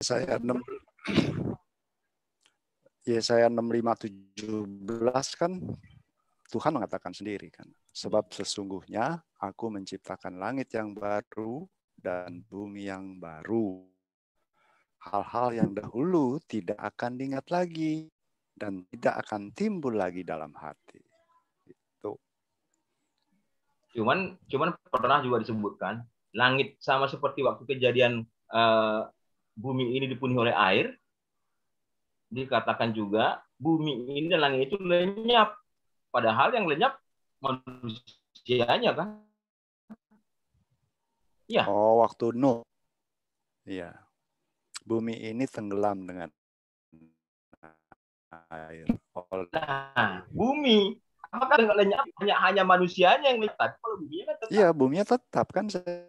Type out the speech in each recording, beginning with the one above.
Saya 6, Yesaya 65:17 kan Tuhan mengatakan sendiri kan, sebab sesungguhnya aku menciptakan langit yang baru dan bumi yang baru. Hal-hal yang dahulu tidak akan diingat lagi dan tidak akan timbul lagi dalam hati. Itu. Cuman pernah juga disebutkan langit sama seperti waktu kejadian bumi ini dipenuhi oleh air. Dikatakan juga bumi ini dan langit itu lenyap. Padahal yang lenyap manusianya kan? Ya. Oh, waktu Nuh. Iya. Bumi ini tenggelam dengan air. Nah, bumi apakah nggak lenyap? Hanya manusianya yang lenyap. Kalau bumi kan tetap. Iya, buminya tetap kan saya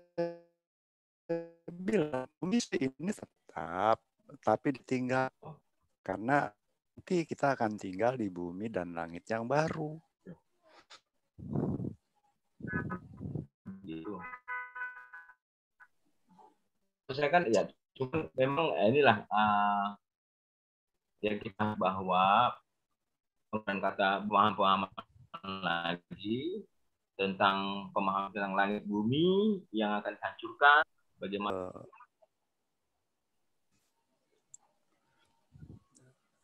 bilang bumi ini tetap, tapi ditinggal karena nanti kita akan tinggal di bumi dan langit yang baru. Gitu. Saya kan ya, cuma memang inilah yang kita bahwa kata pemahaman lagi tentang pemahaman tentang langit bumi yang akan dihancurkan, bagaimana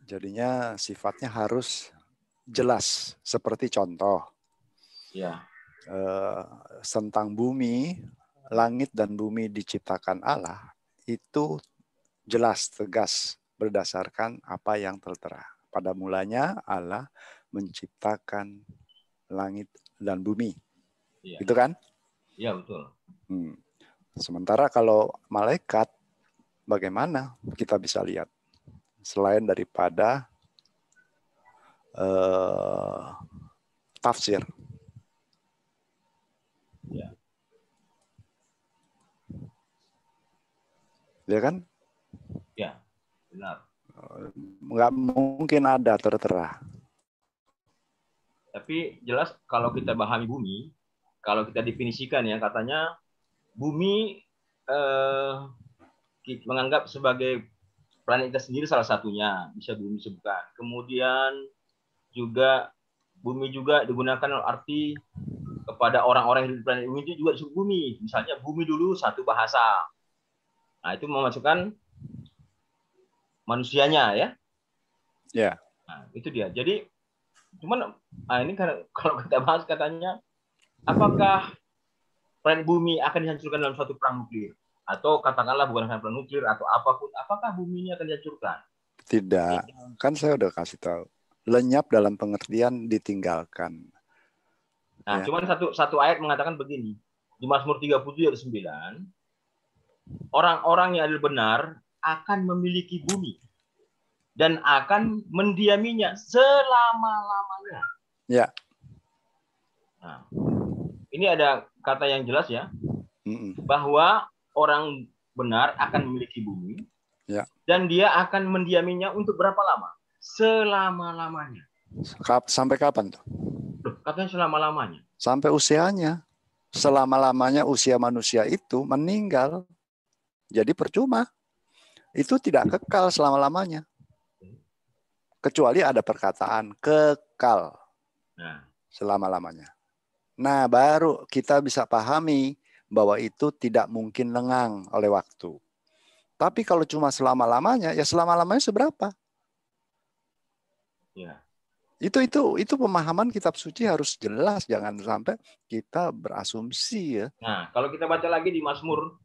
jadinya sifatnya harus jelas, seperti contoh ya tentang bumi, langit dan bumi diciptakan Allah itu jelas tegas berdasarkan apa yang tertera. Pada mulanya Allah menciptakan langit dan bumi. ya. Gitu kan? Iya, betul. Sementara kalau malaikat, bagaimana kita bisa lihat? Selain daripada tafsir. Ya. Ya kan? Ya, benar. Nggak mungkin ada tertera. Tapi jelas kalau kita pahami bumi, kalau kita definisikan ya, katanya bumi menganggap sebagai planet kita sendiri salah satunya, bisa bumi sebutkan. Kemudian juga bumi juga digunakan arti kepada orang-orang yang hidup di planet bumi itu juga disebut bumi. Misalnya bumi dulu satu bahasa. Nah, itu memasukkan manusianya ya. Ya. Nah, itu dia. Jadi cuman ini kalau kita bahas katanya apakah planet bumi akan dihancurkan dalam suatu perang nuklir atau katakanlah bukan perang nuklir atau apapun, apakah bumi ini akan dihancurkan? Tidak. Kan saya udah kasih tahu. Lenyap dalam pengertian ditinggalkan. Nah, cuman satu ayat mengatakan begini. Di Mazmur 37 ayat 9, orang-orang yang adil benar akan memiliki bumi dan akan mendiaminya selama-lamanya. Ya. Nah, ini ada kata yang jelas ya, bahwa orang benar akan memiliki bumi, ya, dan dia akan mendiaminya untuk berapa lama? Selama-lamanya. Sampai kapan tuh? Katanya selama-lamanya. Sampai usianya. Selama-lamanya usia manusia itu meninggal. Jadi percuma. Itu tidak kekal selama-lamanya. Kecuali ada perkataan kekal selama-lamanya. Nah, baru kita bisa pahami bahwa itu tidak mungkin lengang oleh waktu. Tapi kalau cuma selama-lamanya, ya selama-lamanya seberapa? Ya. Itu pemahaman kitab suci harus jelas, jangan sampai kita berasumsi ya. Nah, kalau kita baca lagi di Mazmur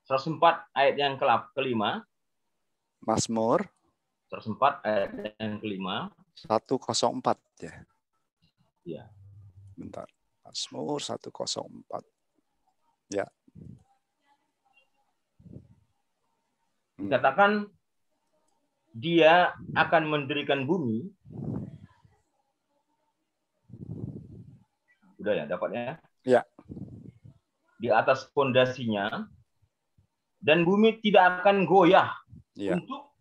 104 ayat yang kelima. Mazmur 104 ayat yang kelima. 104 ya. Iya. Bentar. Mazmur 104. Ya. Dikatakan dia akan mendirikan bumi. Udah ya, dapatnya? Ya. Di atas fondasinya, dan bumi tidak akan goyah ya. untuk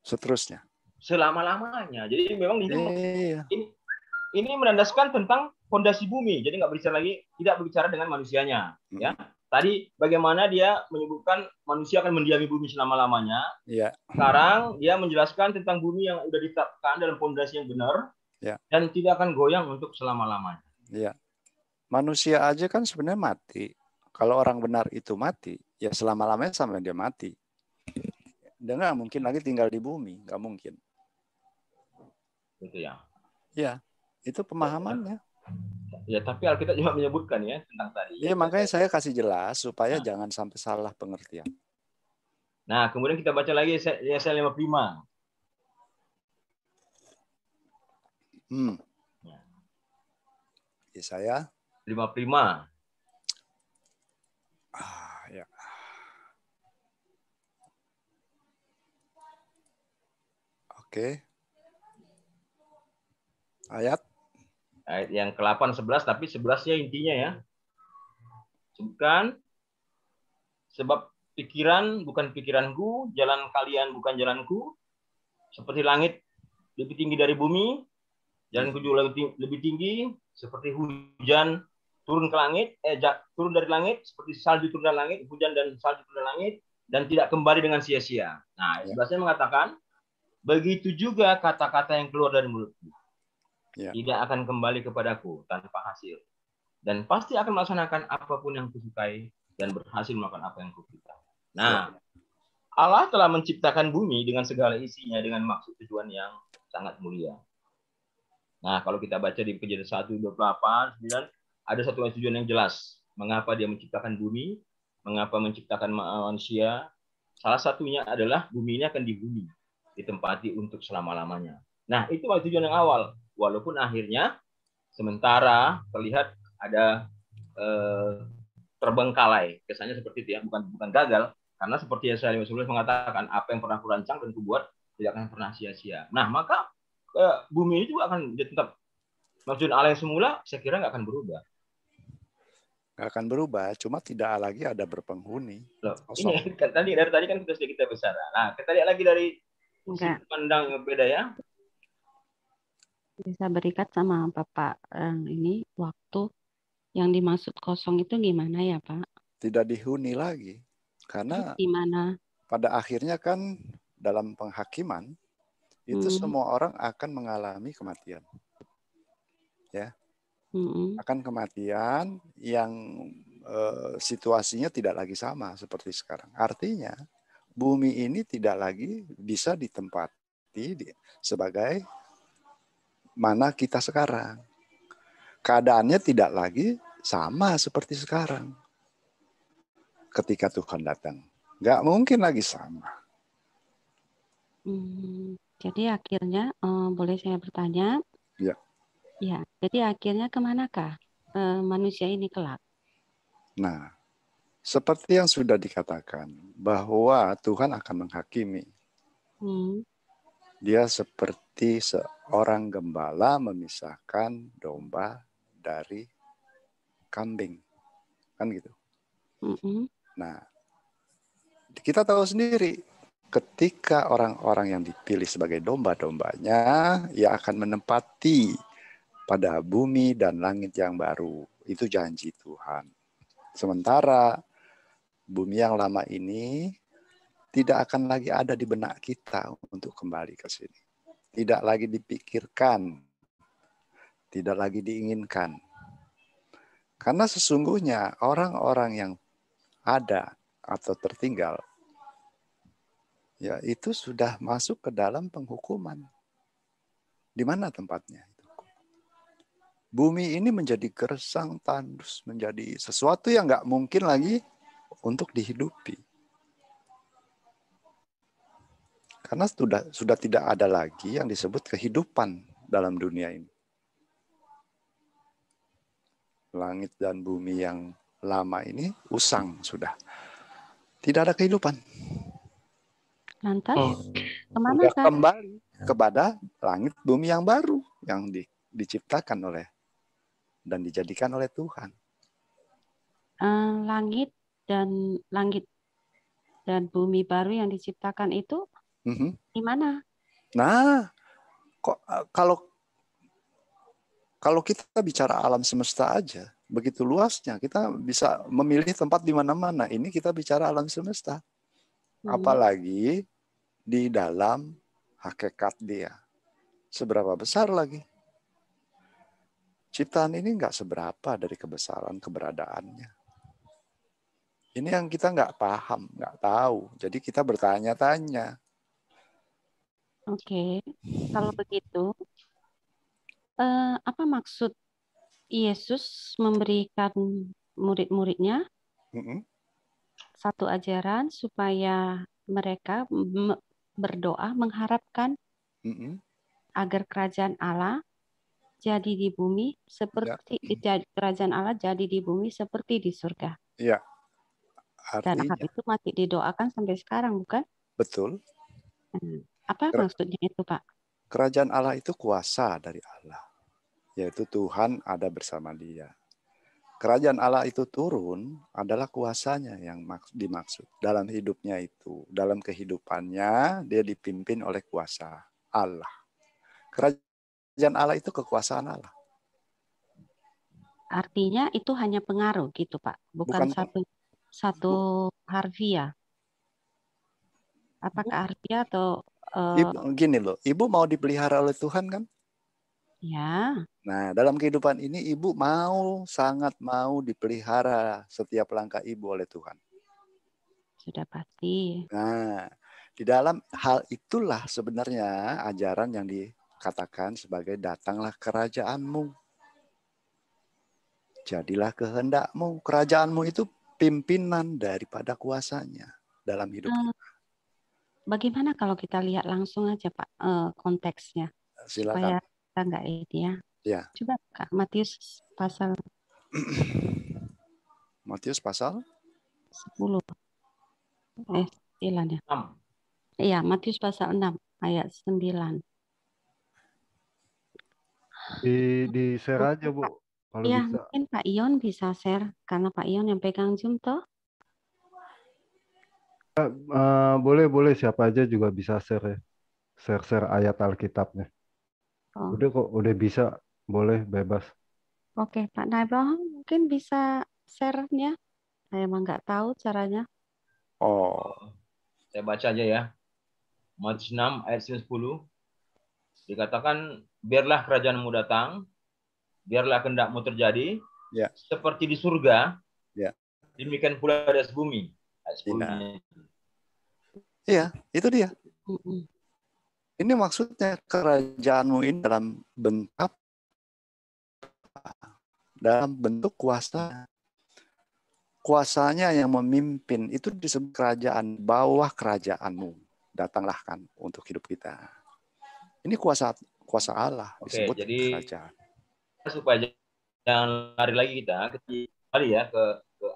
seterusnya selama-lamanya. Jadi memang ini menandaskan tentang fondasi bumi. Jadi nggak berbicara lagi, tidak berbicara dengan manusianya, ya. Tadi bagaimana dia menyebutkan manusia akan mendiami bumi selama-lamanya. Ya. Sekarang dia menjelaskan tentang bumi yang sudah ditetapkan dalam fondasi yang benar Ya. dan tidak akan goyang untuk selama-lamanya. Ya. Manusia aja kan sebenarnya mati. Kalau orang benar itu mati, ya selama-lamanya sampai dia mati. Dia nggak mungkin lagi tinggal di bumi, nggak mungkin. Gitu ya. Ya, itu pemahamannya. Ya, tapi Alkitab juga menyebutkan ya tentang tadi. Iya, makanya saya kasih jelas supaya Nah. jangan sampai salah pengertian. Nah, kemudian kita baca lagi Yesaya 55. Yesaya 55. Ya. Oke. Ayat yang ke-8 11, tapi 11-nya intinya ya. Sebutkan, sebab pikiran bukan pikiranku, jalan kalian bukan jalanku, seperti langit lebih tinggi dari bumi, jalanku juga lebih tinggi, seperti hujan turun ke langit, turun dari langit, seperti salju turun dari langit, hujan dan salju turun dari langit, dan tidak kembali dengan sia-sia. Nah, sebenarnya mengatakan, begitu juga kata-kata yang keluar dari mulutku. Tidak akan kembali kepadaku tanpa hasil. Dan pasti akan melaksanakan apapun yang kusukai dan berhasil melakukan apa yang kupikirkan. Nah, Allah telah menciptakan bumi dengan segala isinya dengan maksud tujuan yang sangat mulia. Nah, kalau kita baca di Kejadian 1, 28, 9, ada satu tujuan yang jelas. Mengapa dia menciptakan bumi, mengapa menciptakan manusia. Salah satunya adalah bumi ini akan dihuni, ditempati untuk selama-lamanya. Nah, itu tujuan yang awal. Walaupun akhirnya sementara terlihat ada terbengkalai, kesannya seperti itu ya, bukan gagal, karena seperti yang saya mengatakan, apa yang pernah kurancang dan kubuat tidak akan pernah sia-sia. Nah, maka bumi ini juga akan tetap maksud Allah yang semula, saya kira nggak akan berubah. Nggak akan berubah, cuma tidak lagi ada berpenghuni. Loh, ini kan dari tadi kan kita bicara. Nah, kita lihat lagi dari sudut pandang yang berbeda ya. Bisa berikat sama Bapak ini waktu yang dimaksud kosong itu gimana ya Pak? Tidak dihuni lagi. Karena gimana? Pada akhirnya kan dalam penghakiman itu semua orang akan mengalami kematian. Ya. Akan kematian yang situasinya tidak lagi sama seperti sekarang. Artinya bumi ini tidak lagi bisa ditempati sebagai mana kita sekarang. Keadaannya tidak lagi sama seperti sekarang. Ketika Tuhan datang. Nggak mungkin lagi sama. Jadi akhirnya, boleh saya bertanya? Ya. Ya, jadi akhirnya kemanakah manusia ini kelak? Nah, seperti yang sudah dikatakan, bahwa Tuhan akan menghakimi. Dia seperti seorang gembala memisahkan domba dari kambing. Kan gitu. Nah, kita tahu sendiri, ketika orang-orang yang dipilih sebagai domba-dombanya, ia akan menempati pada bumi dan langit yang baru. Itu janji Tuhan. Sementara bumi yang lama ini tidak akan lagi ada di benak kita untuk kembali ke sini. Tidak lagi dipikirkan, tidak lagi diinginkan. Karena sesungguhnya orang-orang yang ada atau tertinggal, ya itu sudah masuk ke dalam penghukuman. Di mana tempatnya? Bumi ini menjadi gersang tandus, menjadi sesuatu yang nggak mungkin lagi untuk dihidupi. Karena sudah tidak ada lagi yang disebut kehidupan dalam dunia ini. Langit dan bumi yang lama ini usang sudah. Tidak ada kehidupan. Lantas, kemana sudah kembali kepada langit bumi yang baru yang diciptakan oleh dan dijadikan oleh Tuhan. Langit dan bumi baru yang diciptakan itu di mana? Nah, kalau kita bicara alam semesta aja, begitu luasnya. Kita bisa memilih tempat di mana-mana. Ini kita bicara alam semesta. Apalagi di dalam hakikat dia. Seberapa besar lagi? Ciptaan ini nggak seberapa dari kebesaran keberadaannya. Ini yang kita nggak paham, nggak tahu. Jadi kita bertanya-tanya. Oke, kalau begitu, apa maksud Yesus memberikan murid-muridnya satu ajaran supaya mereka berdoa mengharapkan agar kerajaan Allah jadi di bumi seperti kerajaan Allah jadi di bumi seperti di surga. Iya. Dan hal Artinya, itu masih didoakan sampai sekarang, bukan? betul. Apa maksudnya itu, Pak? Kerajaan Allah itu kuasa dari Allah, yaitu Tuhan ada bersama dia. Kerajaan Allah itu turun adalah kuasanya yang dimaksud dalam hidupnya itu. Dalam kehidupannya dia dipimpin oleh kuasa Allah. Kerajaan Allah itu kekuasaan Allah. Artinya itu hanya pengaruh gitu, Pak. Bukan satu harfiah. Apakah harfiah atau gini loh, ibu mau dipelihara oleh Tuhan kan? ya. Nah, dalam kehidupan ini ibu sangat mau dipelihara setiap langkah ibu oleh Tuhan. Sudah pasti. Nah, di dalam hal itulah sebenarnya ajaran yang dikatakan sebagai datanglah kerajaanmu. Jadilah kehendakmu. Kerajaanmu itu pimpinan daripada kuasanya dalam hidup kita. Bagaimana kalau kita lihat langsung aja, Pak, konteksnya? Silakan. Supaya kita nggak ini ya. Ya. Coba Kak, Matius pasal Matius pasal 10. 9 ya. Iya, Matius pasal 6 ayat 9. Di share aja, Bu, kalau Iya, bisa. mungkin Pak Ion bisa share karena Pak Ion yang pegang Zoom toh. Boleh siapa aja juga bisa share ya. Share ayat Alkitabnya. Oh. Udah kok, udah bisa, boleh bebas. Oke, Pak Naibah mungkin bisa share-nya. Saya emang nggak tahu caranya. Saya baca aja ya. Matius 6 ayat 10 dikatakan, biarlah kerajaanmu datang, biarlah kehendakmu terjadi, seperti di surga, demikian pula di atas bumi. Iya, itu dia. Ini maksudnya kerajaanmu ini dalam bentuk kuasa. Kuasanya yang memimpin itu disebut kerajaan, bawah kerajaanmu. Datanglah kan untuk hidup kita. Ini kuasa Allah disebut kerajaan. Supaya jangan lari lagi kita kembali ya ke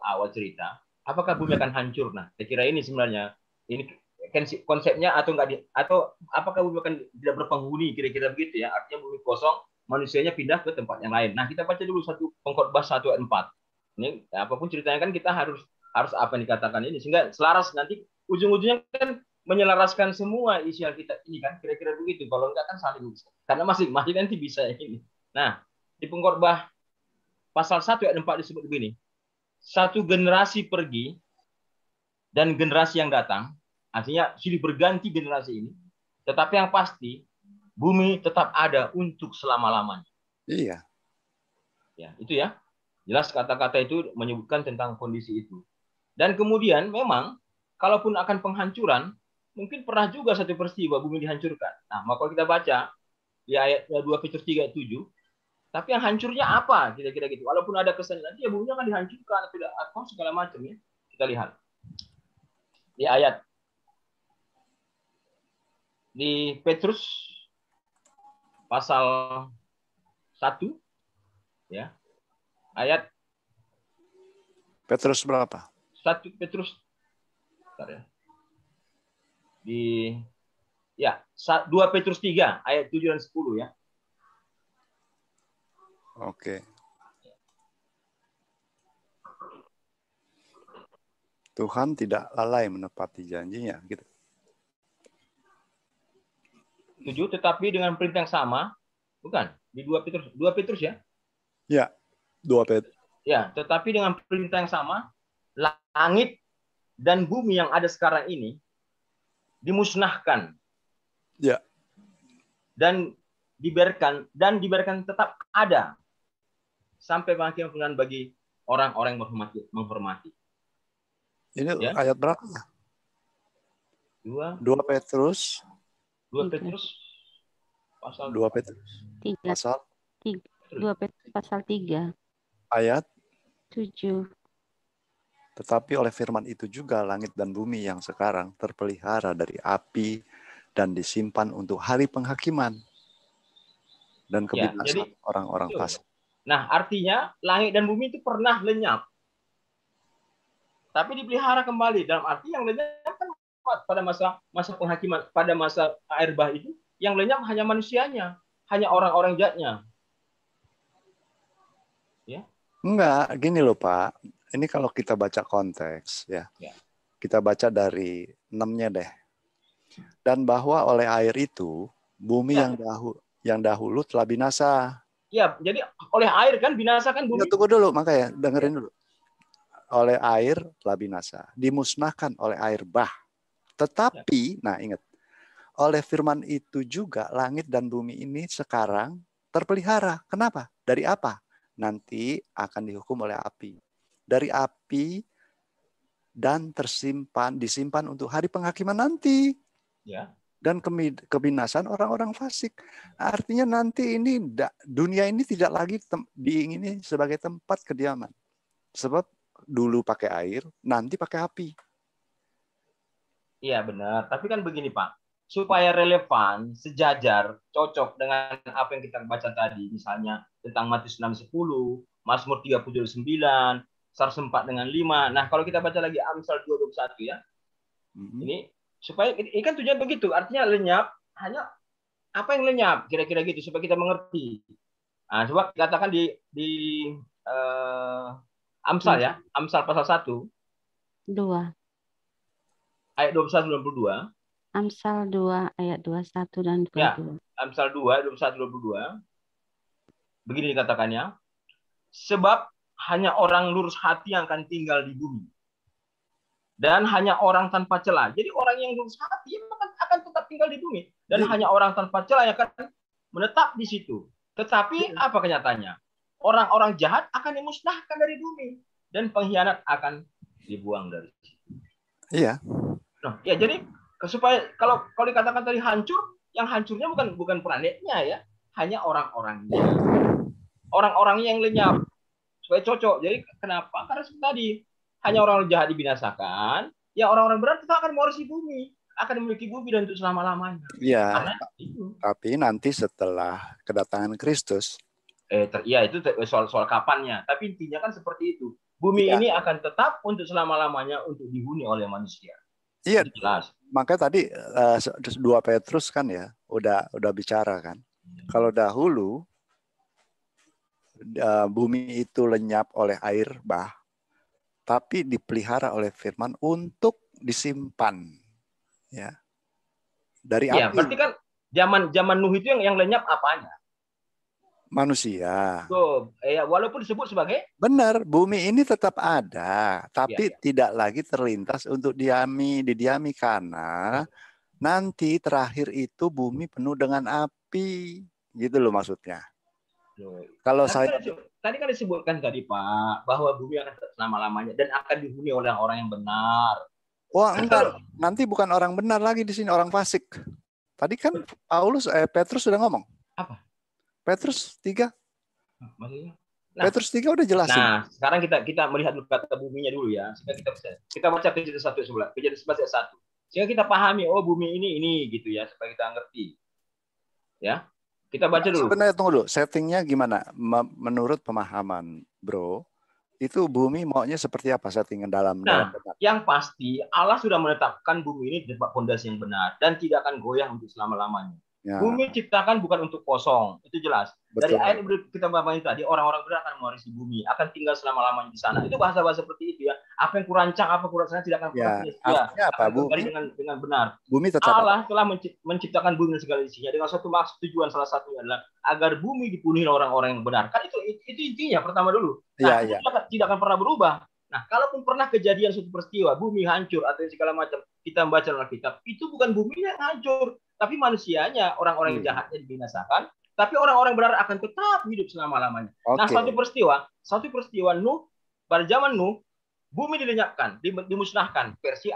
awal cerita. Apakah bumi akan hancur? Nah, saya kira ini sebenarnya ini konsepnya atau apakah bumi akan tidak berpenghuni, kira-kira begitu ya. Artinya bumi kosong, manusianya pindah ke tempat yang lain. Nah, kita baca dulu Pengkhotbah 1 ayat 4. Ini apapun ceritanya kan kita harus apa yang dikatakan ini sehingga selaras, nanti ujung-ujungnya kan menyelaraskan semua isi Alkitab ini kan, kira-kira begitu. Kalau enggak kan saling karena masing-masing nanti bisa ini. Nah, di Pengkhotbah pasal 1 ayat 4 disebut begini. Satu generasi pergi dan generasi yang datang, artinya silih berganti generasi ini, tetapi yang pasti bumi tetap ada untuk selama-lamanya. Iya. Ya, itu ya. Jelas kata-kata itu menyebutkan tentang kondisi itu. Dan kemudian memang kalaupun akan penghancuran, mungkin pernah juga satu peristiwa bumi dihancurkan. Nah, maka kita baca di ayat 2 Petrus 3 ayat 7, tapi yang hancurnya apa? Kira-kira gitu. Walaupun ada kesan nanti ya bumi akan dihancurkan atau segala macam ya. Kita lihat. Di ayat di Petrus pasal 1 ya. Ayat Petrus berapa? 1 Petrus. Bentar ya. Di 2 Petrus 3 ayat 7 dan 10 ya. Oke. Tuhan tidak lalai menepati janjinya gitu. 7, tetapi dengan perintah yang sama, bukan? Di 2 Petrus ya? Ya, 2 Petrus. Ya, tetapi dengan perintah yang sama, langit dan bumi yang ada sekarang ini dimusnahkan. Ya. Dan dibiarkan tetap ada sampai penghakiman bagi orang-orang yang menghormati. Ini Ya. ayat berapa? 2 Petrus pasal 2 Petrus 3. pasal 2 Petrus pasal 3. ayat 7. tetapi oleh firman itu juga langit dan bumi yang sekarang terpelihara dari api dan disimpan untuk hari penghakiman dan Ya, kebinasan jadi orang-orang betul. fasik. Nah, artinya langit dan bumi itu pernah lenyap. Tapi dipelihara kembali. Dalam arti yang lenyap kan pada masa penghakiman, pada masa air bah itu, yang lenyap hanya manusianya, hanya orang-orang jahatnya. Ya. Enggak, gini loh Pak. Ini kalau kita baca konteks ya. Ya. Kita baca dari 6-nya deh. Dan bahwa oleh air itu bumi Ya. yang dahulu telah binasa. Ya, jadi oleh air kan binasa kan bumi. Ya, tunggu dulu makanya dengerin dulu. Oleh air telah binasa, dimusnahkan oleh air bah. Tetapi, nah ingat, oleh firman itu juga langit dan bumi ini sekarang terpelihara. Kenapa? Dari apa? Nanti akan dihukum oleh api. Dari api dan disimpan untuk hari penghakiman nanti. Ya. Dan kebinasan orang-orang fasik. Artinya nanti ini dunia ini tidak lagi diingini sebagai tempat kediaman. Sebab dulu pakai air, nanti pakai api. Iya benar. Tapi kan begini Pak, supaya relevan, sejajar, cocok dengan apa yang kita baca tadi, misalnya tentang Matius 6:10, Mazmur 39, Sar 4 dengan 5. Nah kalau kita baca lagi Amsal 2:21 ya, ini supaya ini kan tujuan begitu. Artinya lenyap hanya apa yang lenyap, kira-kira gitu supaya kita mengerti. Nah, coba katakan di Amsal ya, Amsal pasal 1 2. ayat 21-22. Amsal 2 ayat 21 dan 22. Ya, Amsal 2 21-22. Begini dikatakannya, sebab hanya orang lurus hati yang akan tinggal di bumi. Dan hanya orang tanpa celah. Jadi orang yang lurus hati akan tetap tinggal di bumi. Dan hanya orang tanpa celah yang akan menetap di situ. Tetapi apa kenyataannya? Orang-orang jahat akan dimusnahkan dari bumi. Dan pengkhianat akan dibuang dari situ. Iya. Nah, ya jadi supaya kalau dikatakan tadi hancur, yang hancurnya bukan planetnya ya, hanya orang-orangnya. Orang-orangnya yang lenyap. Supaya cocok. Jadi kenapa? Karena seperti tadi, hanya orang jahat dibinasakan, ya orang-orang benar tetap akan mewarisi bumi, akan memiliki bumi dan untuk selama-lamanya. Iya. Tapi nanti setelah kedatangan Kristus, ya itu soal kapannya. Tapi intinya kan seperti itu. Bumi ini akan tetap untuk selama-lamanya untuk dihuni oleh manusia. Iya. Makanya tadi 2 Petrus kan ya udah bicara kan. Kalau dahulu bumi itu lenyap oleh air bah, tapi dipelihara oleh firman untuk disimpan, ya, dari api. Ya, berarti kan zaman Nuh itu yang lenyap apanya? Manusia. So, walaupun disebut sebagai benar, bumi ini tetap ada, tapi tidak lagi terlintas untuk didiami karena nanti terakhir itu bumi penuh dengan api, gitu loh maksudnya. Kalau tadi kan disebutkan tadi Pak bahwa bumi akan selama-lamanya dan akan dihuni oleh orang yang benar. Wah enggak, nanti bukan orang benar lagi di sini, orang fasik. Tadi kan Petrus sudah ngomong. Apa? Petrus 3. Maksudnya? Petrus 3 udah jelasin. Nah, sekarang kita melihat dulu kata buminya dulu ya. Sehingga kita baca Kejadian 1:11, Kejadian 11 ayat 1. Sehingga kita pahami bumi ini gitu ya, supaya kita ngerti. Ya. Kita baca dulu. Sebenarnya tunggu dulu, settingnya gimana? Menurut pemahaman Bro, itu bumi maunya seperti apa settingan dalam yang pasti Allah sudah menetapkan bumi ini di tempat fondasi yang benar dan tidak akan goyah untuk selama-lamanya. Ya. Bumi ciptakan bukan untuk kosong, itu jelas. Betul. Dari ayat kita bacain tadi, orang-orang benar akan mewarisi bumi, akan tinggal selama-lamanya di sana. Itu bahasa-bahasa seperti itu ya. Apa yang kurancang, apa kurancang tidak akan pernah Ya, sia-sia. artinya apa? Akan kembali dengan benar. Bumi tetap apa? Allah telah menciptakan bumi dan segala isinya dengan suatu maksud tujuan, salah satunya adalah agar bumi dipenuhi orang-orang yang benar. Kan itu intinya pertama dulu. Nah, Iya, itu tidak akan pernah berubah. Nah, kalaupun pernah kejadian suatu peristiwa, bumi hancur atau segala macam, kita membaca dalam Alkitab, itu bukan bumi yang hancur, tapi manusianya, orang-orang yang jahatnya dibinasakan, tapi orang-orang benar akan tetap hidup selama-lamanya. Nah, satu peristiwa Nuh, pada zaman Nuh, bumi dilenyapkan, dimusnahkan. Versi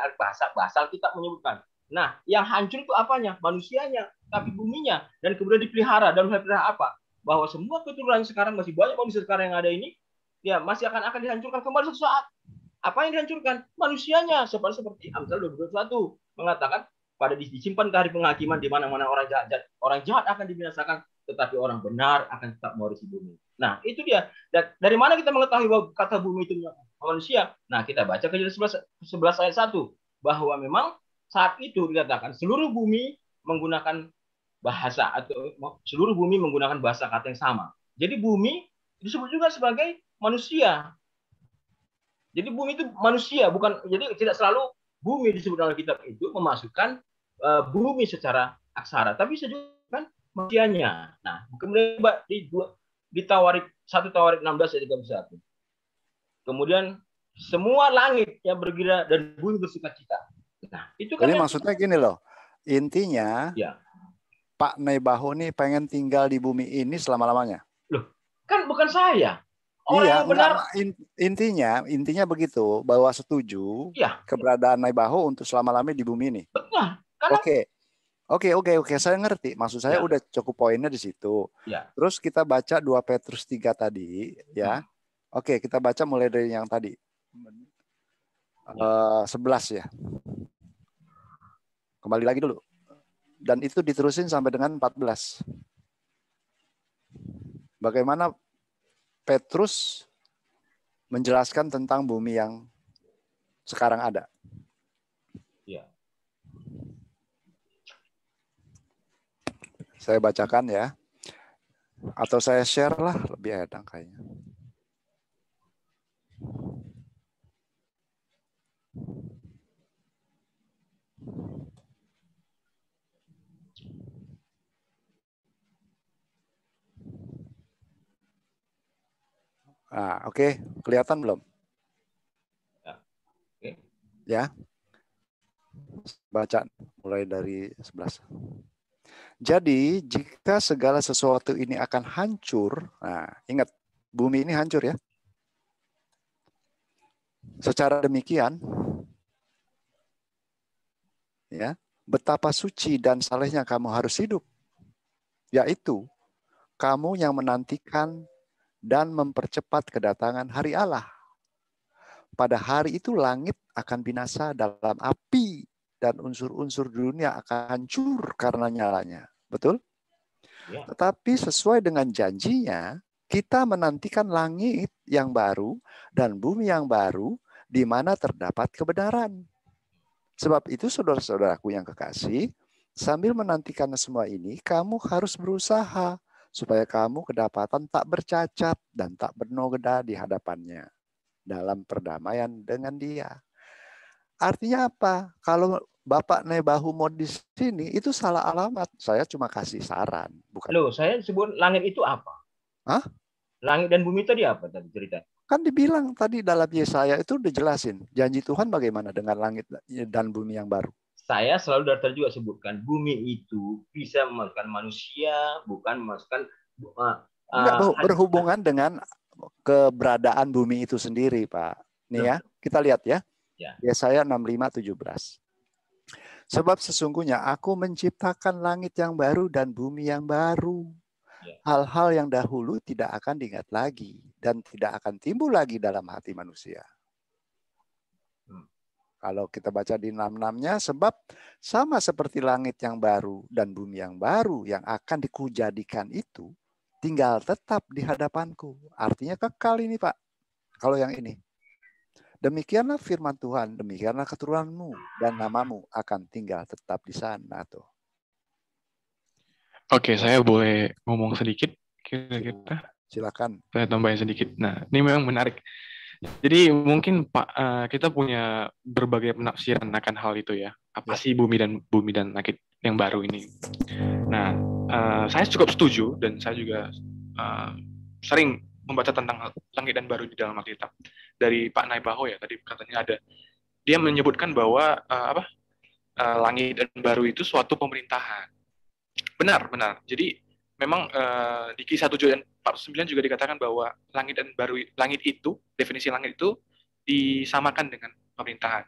bahasa Alkitab menyebutkan. Nah, yang hancur itu apanya? Manusianya, tapi buminya. Dan kemudian dipelihara. Dan dipelihara apa? Bahwa semua keturunan sekarang, masih banyak manusia sekarang yang ada ini, ya masih akan dihancurkan kembali suatu saat. Apa yang dihancurkan? Manusianya. Seperti Amsal 22:1 mengatakan, pada disimpan ke hari penghakiman di mana-mana orang jahat akan dibinasakan, tetapi orang benar akan tetap mewarisi bumi. Nah, itu dia. Dari mana kita mengetahui bahwa kata bumi itu manusia? Nah, kita baca Kejadian 11 ayat 1 bahwa memang saat itu dikatakan seluruh bumi menggunakan bahasa atau seluruh bumi menggunakan bahasa kata yang sama. Jadi bumi disebut juga sebagai manusia. Jadi bumi itu manusia, bukan, jadi tidak selalu bumi disebut dalam kitab itu memasukkan bumi secara aksara, tapi bisa juga kan manusianya. Nah, kemudian di Tawarik 1 Tawarik 16 ayat 31. Kemudian semua langit yang bergila dan bumi bersukacita. Nah, itu kan. Jadi maksudnya gini loh. Intinya ya, Pak Nebahu nih pengen tinggal di bumi ini selama-lamanya. Loh, kan bukan saya. Orang Iya, yang benar. Intinya begitu, bahwa setuju keberadaan Nebahu untuk selama-lamanya di bumi ini. Betul. Oke. Saya ngerti. Maksud saya udah cukup poinnya di situ. Ya. Terus kita baca 2 Petrus 3 tadi, ya. Oke, kita baca mulai dari yang tadi. 11 ya. Kembali lagi dulu. Dan itu diterusin sampai dengan 14. Bagaimana Petrus menjelaskan tentang bumi yang sekarang ada. Ya. Saya bacakan ya. Atau saya share lah, lebih enak kayaknya. Nah, oke. Kelihatan belum? Ya. Baca mulai dari 11. Jadi, jika segala sesuatu ini akan hancur, nah, ingat, bumi ini hancur ya. Secara demikian, ya, betapa suci dan salehnya kamu harus hidup. Yaitu, kamu yang menantikan dan mempercepat kedatangan hari Allah. Pada hari itu langit akan binasa dalam api dan unsur-unsur dunia akan hancur karena nyalanya. Betul? Ya. Tetapi sesuai dengan janjinya, kita menantikan langit yang baru dan bumi yang baru di mana terdapat kebenaran. Sebab itu saudara-saudaraku yang kekasih, sambil menantikan semua ini, kamu harus berusaha supaya kamu kedapatan tak bercacat dan tak bernoda di hadapannya dalam perdamaian dengan Dia. Artinya apa? Kalau Bapak Nebahu mau di sini, itu salah alamat. Saya cuma kasih saran. Bukan. Loh, saya sebut langit itu apa? Hah? Langit dan bumi tadi apa tadi cerita? Kan dibilang tadi dalam Yesaya itu udah jelasin. Janji Tuhan bagaimana dengan langit dan bumi yang baru. Saya selalu dari juga sebutkan, bumi itu bisa memasukkan manusia, bukan memasukkan... berhubungan dengan keberadaan bumi itu sendiri, Pak. Nih ya, kita lihat ya. Yesaya 65:17. Sebab sesungguhnya aku menciptakan langit yang baru dan bumi yang baru. Hal-hal yang dahulu tidak akan diingat lagi dan tidak akan timbul lagi dalam hati manusia. Kalau kita baca di 66-nya, sebab sama seperti langit yang baru dan bumi yang baru yang akan dikujadikan itu, tinggal tetap di hadapanku. Artinya kekal ini, Pak. Kalau yang ini. Demikianlah firman Tuhan, demikianlah keturunanmu dan namamu akan tinggal tetap di sana. Tuh. Oke, saya boleh ngomong sedikit kira-kira? Silakan. Saya tambahin sedikit. Nah, ini memang menarik. Jadi mungkin Pak, kita punya berbagai penafsiran akan hal itu ya. Apa sih bumi dan langit yang baru ini? Nah, saya cukup setuju dan saya juga sering membaca tentang langit dan baru di dalam Alkitab. Dari Pak Naibaho ya, tadi katanya ada. Dia menyebutkan bahwa langit dan baru itu suatu pemerintahan. Benar. Jadi memang di Kisah 7 dan 49 juga dikatakan bahwa langit itu, definisi langit itu disamakan dengan pemerintahan.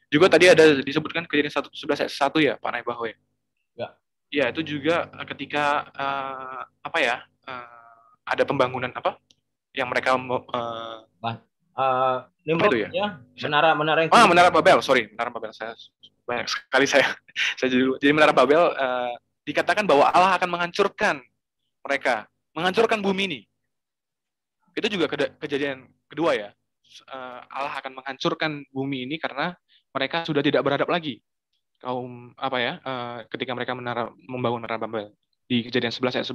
Juga tadi ada disebutkan Kejadian 11 ayat 1 ya, Pak Naibaho ya. Ya, itu juga ketika ada pembangunan yang mereka Nimrod itu ya? Menara yang Menara Babel, Menara Babel. Saya banyak sekali saya jadi Menara Babel dikatakan bahwa Allah akan menghancurkan mereka, menghancurkan bumi ini. Itu juga kejadian kedua ya. Allah akan menghancurkan bumi ini karena mereka sudah tidak beradab lagi. Ketika mereka membangun Menara Babel. Di Kejadian 11 ayat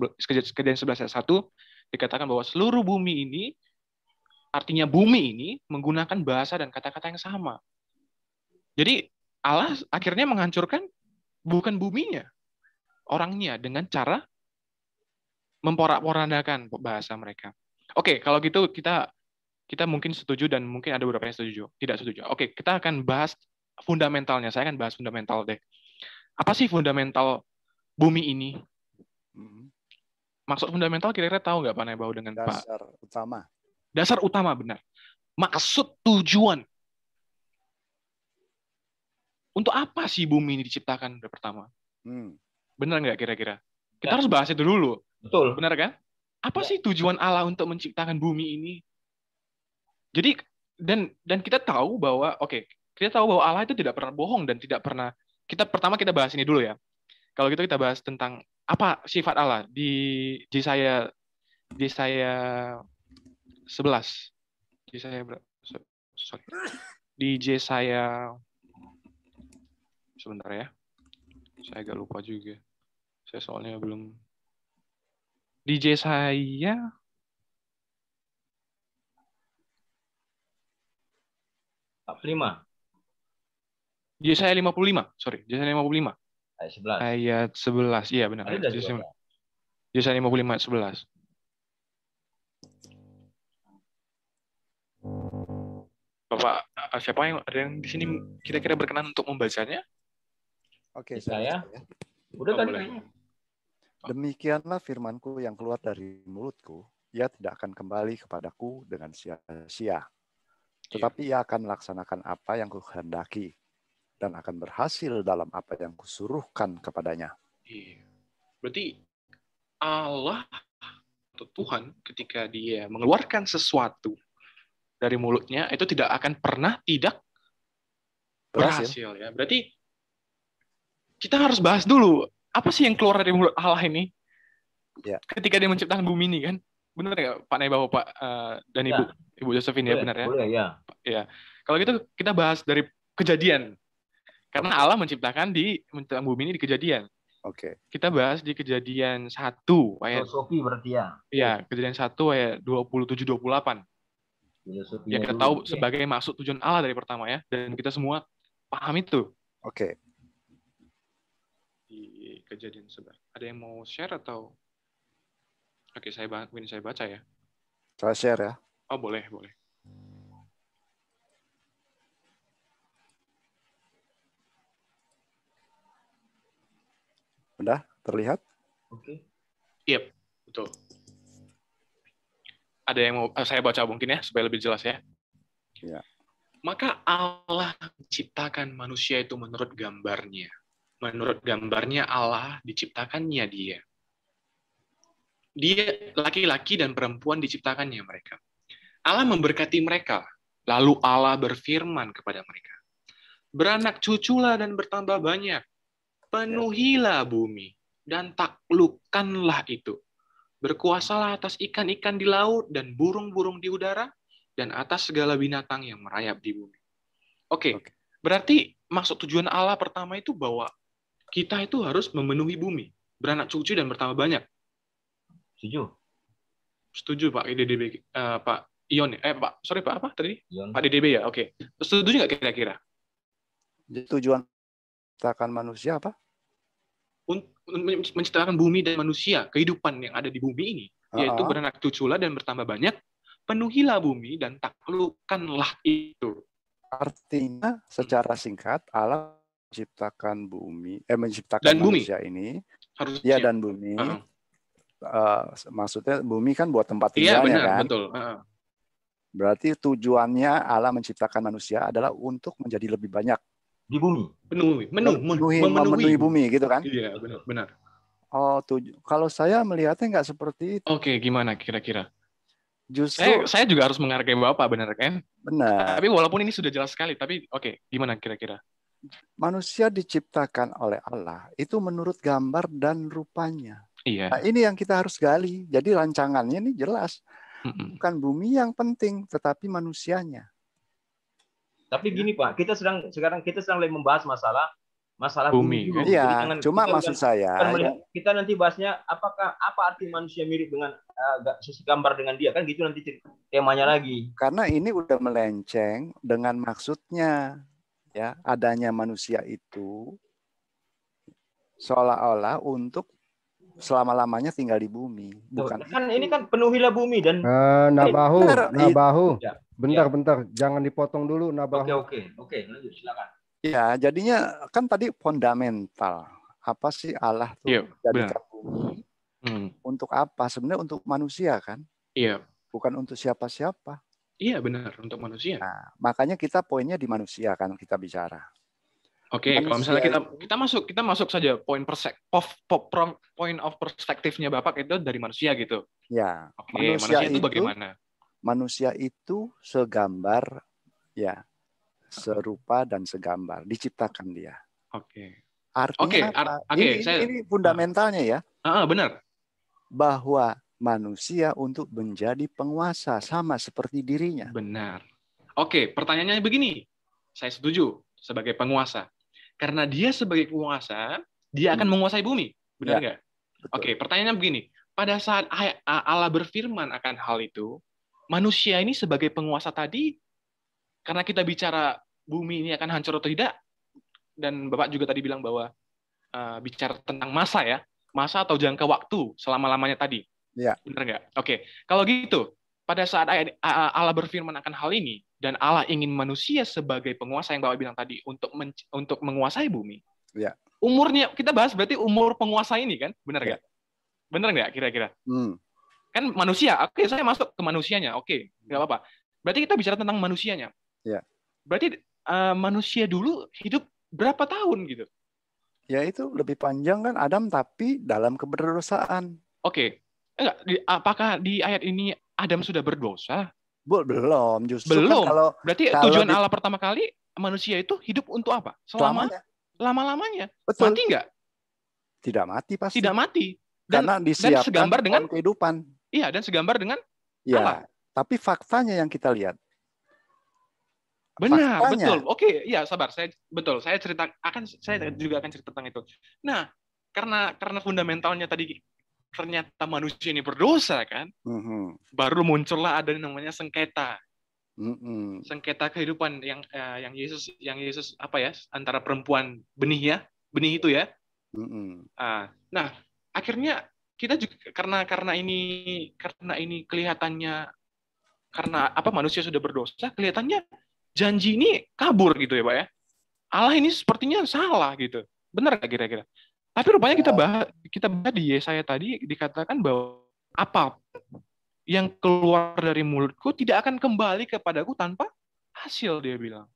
1 dikatakan bahwa seluruh bumi ini, artinya bumi ini menggunakan bahasa dan kata-kata yang sama. Jadi Allah akhirnya menghancurkan bukan buminya, orangnya dengan cara memporak-porandakan bahasa mereka. Oke, kalau gitu kita mungkin setuju dan mungkin ada beberapa yang setuju, tidak setuju. Oke, kita akan bahas fundamentalnya. Saya akan bahas fundamental deh. Apa sih fundamental bumi ini? Maksud fundamental kira-kira tahu nggak Pak Naibaho dengan Pak? Dasar utama. Dasar utama, benar. Maksud, tujuan. Untuk apa sih bumi ini diciptakan pertama? Benar nggak kira-kira? Kita harus bahas itu dulu. Betul. Benar kan? Apa sih tujuan Allah untuk menciptakan bumi ini? Jadi, dan kita tahu bahwa, kita tahu bahwa Allah itu tidak pernah bohong dan tidak pernah, pertama kita bahas ini dulu ya. Kalau gitu kita bahas tentang apa sifat Allah di Yesaya 11. Di Yesaya sebentar ya. Saya agak lupa juga. Saya soalnya belum di Yesaya 45. Yesaya 55. Yesaya 55. Ayat 11. Ayat 11. Iya benar. Yesaya 55 ayat 11. Bapak, siapa yang ada yang di sini kira-kira berkenan untuk membacanya? Oke, saya. Udah tadi. Demikianlah firmanku yang keluar dari mulutku, ia tidak akan kembali kepadaku dengan sia-sia. Tetapi ia akan melaksanakan apa yang kuhendaki dan akan berhasil dalam apa yang kusuruhkan kepadanya. Berarti Allah atau Tuhan ketika dia mengeluarkan sesuatu dari mulutnya itu tidak akan pernah tidak berhasil ya. Berarti kita harus bahas dulu apa sih yang keluar dari mulut Allah ini ketika dia menciptakan bumi ini kan? Benar nggak Pak Naibaho, Pak dan Ibu Josephine ya, benar ya? Boleh ya. Ya. Kalau gitu kita bahas dari Kejadian. Karena Allah menciptakan bumi ini di Kejadian. Oke. Kita bahas di Kejadian 1 ayat filosofi berarti ya. Iya, Kejadian 1 ayat 27-28. Ya kita tahu sebagai maksud tujuan Allah dari pertama ya, dan kita semua paham itu. Oke. Di Kejadian sebentar. Ada yang mau share atau? Oke, saya baca ya. Saya share ya. Oh, boleh. Udah terlihat? Oke. Iya, betul. Ada yang mau saya baca mungkin ya supaya lebih jelas ya. Ya. Maka Allah menciptakan manusia itu menurut gambarnya. Menurut gambarnya Allah diciptakannya dia. Dia laki-laki dan perempuan diciptakannya mereka. Allah memberkati mereka. Lalu Allah berfirman kepada mereka. Beranak cuculah dan bertambah banyak. Penuhilah bumi dan taklukkanlah itu. Berkuasalah atas ikan-ikan di laut dan burung-burung di udara dan atas segala binatang yang merayap di bumi. Oke. Berarti maksud tujuan Allah pertama itu bahwa kita itu harus memenuhi bumi, beranak cucu dan bertambah banyak. Setuju. Setuju Pak Pak Ion, Pak, sorry Pak, apa tadi? Ion. Pak DDB ya, oke. Setuju nggak kira-kira? Tujuan menciptakan manusia apa? Menciptakan bumi dan manusia, kehidupan yang ada di bumi ini, yaitu Uh-uh. beranak cuculah dan bertambah banyak, penuhilah bumi dan taklukkanlah itu. Artinya secara singkat Allah menciptakan menciptakan Dan bumi. manusia ini, Harusnya. ya dan bumi. Uh-uh. Maksudnya bumi kan buat tempat Iya tinggalnya benar, kan. betul. Uh-uh. Berarti tujuannya Allah menciptakan manusia adalah untuk menjadi lebih banyak. Di bumi. Memenuhi bumi gitu kan? Iya, benar. Oh, kalau saya melihatnya nggak seperti itu. Oke, gimana kira-kira? Justru Saya juga harus menghargai Bapak, benar kan? benar. Tapi walaupun ini sudah jelas sekali, tapi oke, gimana kira-kira? Manusia diciptakan oleh Allah itu menurut gambar dan rupanya. Iya. Nah, ini yang kita harus gali. Jadi rancangannya ini jelas. Mm-mm. Bukan bumi yang penting, tetapi manusianya. Tapi gini Pak, sekarang kita sedang membahas masalah Bumi, bumi dulu. kan? Iya, Jadi cuma kita maksud saya, kita nanti bahasnya apa arti manusia mirip dengan gambar dengan dia, kan gitu nanti temanya lagi. karena ini udah melenceng dengan maksudnya, ya, adanya manusia itu seolah-olah untuk selama-lamanya tinggal di bumi, bukan? Kan ini kan penuhilah bumi dan Nabahu. Ya. Bentar, jangan dipotong dulu Nabahu. Oke, lanjut silakan. Ya, jadinya kan tadi fundamental. Apa sih Allah tuh Iya, jadikan bumi? Untuk apa? Sebenarnya untuk manusia kan? Iya. Bukan untuk siapa-siapa. Iya, benar, untuk manusia. Nah, makanya kita poinnya di manusia kan kita bicara. Oke, kalau Manusia misalnya kita masuk saja point of perspektifnya Bapak itu dari manusia gitu. Ya, Oke, manusia itu bagaimana? Manusia itu segambar, ya, serupa dan segambar, diciptakan dia. Oke. Artinya apa? Ini fundamentalnya ya. Benar. Bahwa manusia untuk menjadi penguasa sama seperti dirinya. Benar. Oke, pertanyaannya begini. Saya setuju sebagai penguasa. Karena dia sebagai penguasa, dia akan menguasai bumi. Benar nggak? Oke, pertanyaannya begini. Pada saat Allah berfirman akan hal itu, manusia ini sebagai penguasa tadi, karena kita bicara bumi ini akan hancur atau tidak, dan Bapak juga tadi bilang bahwa bicara tentang masa ya, masa atau jangka waktu selama-lamanya tadi. Ya. Benar nggak? Oke, kalau gitu, pada saat Allah berfirman akan hal ini, dan Allah ingin manusia sebagai penguasa yang Bapak bilang tadi, untuk menguasai bumi. Ya. Umurnya, kita bahas berarti umur penguasa ini kan? Benar nggak? Benar nggak kira-kira? Kan manusia, oke, saya masuk ke manusianya, oke, nggak apa-apa. Berarti kita bicara tentang manusianya. Ya. Berarti manusia dulu hidup berapa tahun gitu? Ya itu lebih panjang kan Adam, tapi dalam keberdosaan. Oke. Enggak, apakah di ayat ini Adam sudah berdosa? Belum, justru belum. Kan berarti tujuan Allah pertama kali manusia itu hidup untuk apa? Lama-lamanya. Betul. Mati nggak? Tidak mati pasti. Tidak mati. Karena disiapkan dan segambar dengan kehidupan. Iya, dan segambar dengan Allah. Tapi faktanya yang kita lihat. Benar, faktanya. Betul. Oke, iya sabar. Saya juga akan cerita tentang itu. Nah, karena fundamentalnya tadi ternyata manusia ini berdosa kan, baru muncullah ada namanya sengketa. Sengketa kehidupan yang Yesus apa ya, antara perempuan benih itu ya. Nah, akhirnya kita juga karena ini kelihatannya karena apa, manusia sudah berdosa, kelihatannya janji ini kabur gitu ya Pak ya. Allah ini sepertinya salah gitu. Benar nggak kira-kira? Tapi rupanya kita bahas di Yesaya tadi dikatakan bahwa apa yang keluar dari mulutku tidak akan kembali kepadaku tanpa hasil, dia bilang.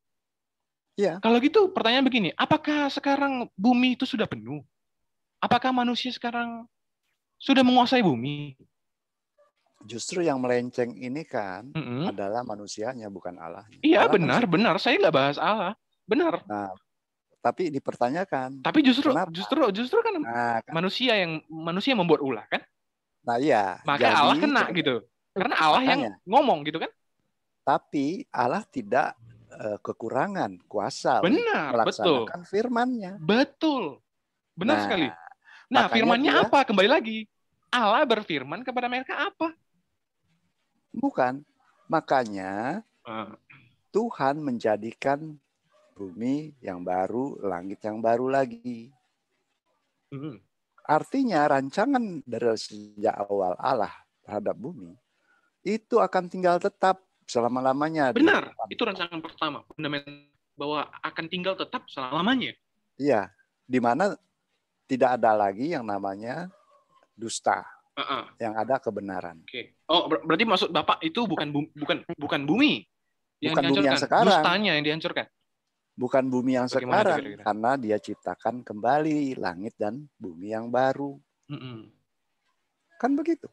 Ya. Kalau gitu pertanyaan begini, apakah sekarang bumi itu sudah penuh? Apakah manusia sekarang sudah menguasai bumi? Justru yang melenceng ini kan adalah manusianya, bukan Allah. Iya, benar. Saya nggak bahas Allah. Benar. Nah, tapi dipertanyakan. Tapi justru kan manusia yang membuat ulah kan? Nah, iya. Maka Allah kena gitu. Karena Allah yang ngomong gitu kan? Tapi Allah tidak kekurangan kuasa untuk melaksanakan firman-Nya. Betul. Benar sekali. Nah, firman-Nya apa? Kembali lagi. Allah berfirman kepada mereka apa? Bukan. Makanya Ah, Tuhan menjadikan bumi yang baru, langit yang baru lagi. mm, Artinya rancangan dari sejak awal Allah terhadap bumi itu akan tinggal tetap selama-lamanya. benar, itu rancangan pertama, fundamental bahwa akan tinggal tetap selama-lamanya. Iya, di mana tidak ada lagi yang namanya dusta, Ah, ah, yang ada kebenaran. Oke. Oh, berarti maksud Bapak itu bukan bumi yang Bukan bumi yang dihancurkan, sekarang, dustanya yang dihancurkan. bukan bumi yang Bagaimana itu sekarang, kira-kira? karena dia ciptakan kembali langit dan bumi yang baru. Mm-mm. Kan begitu.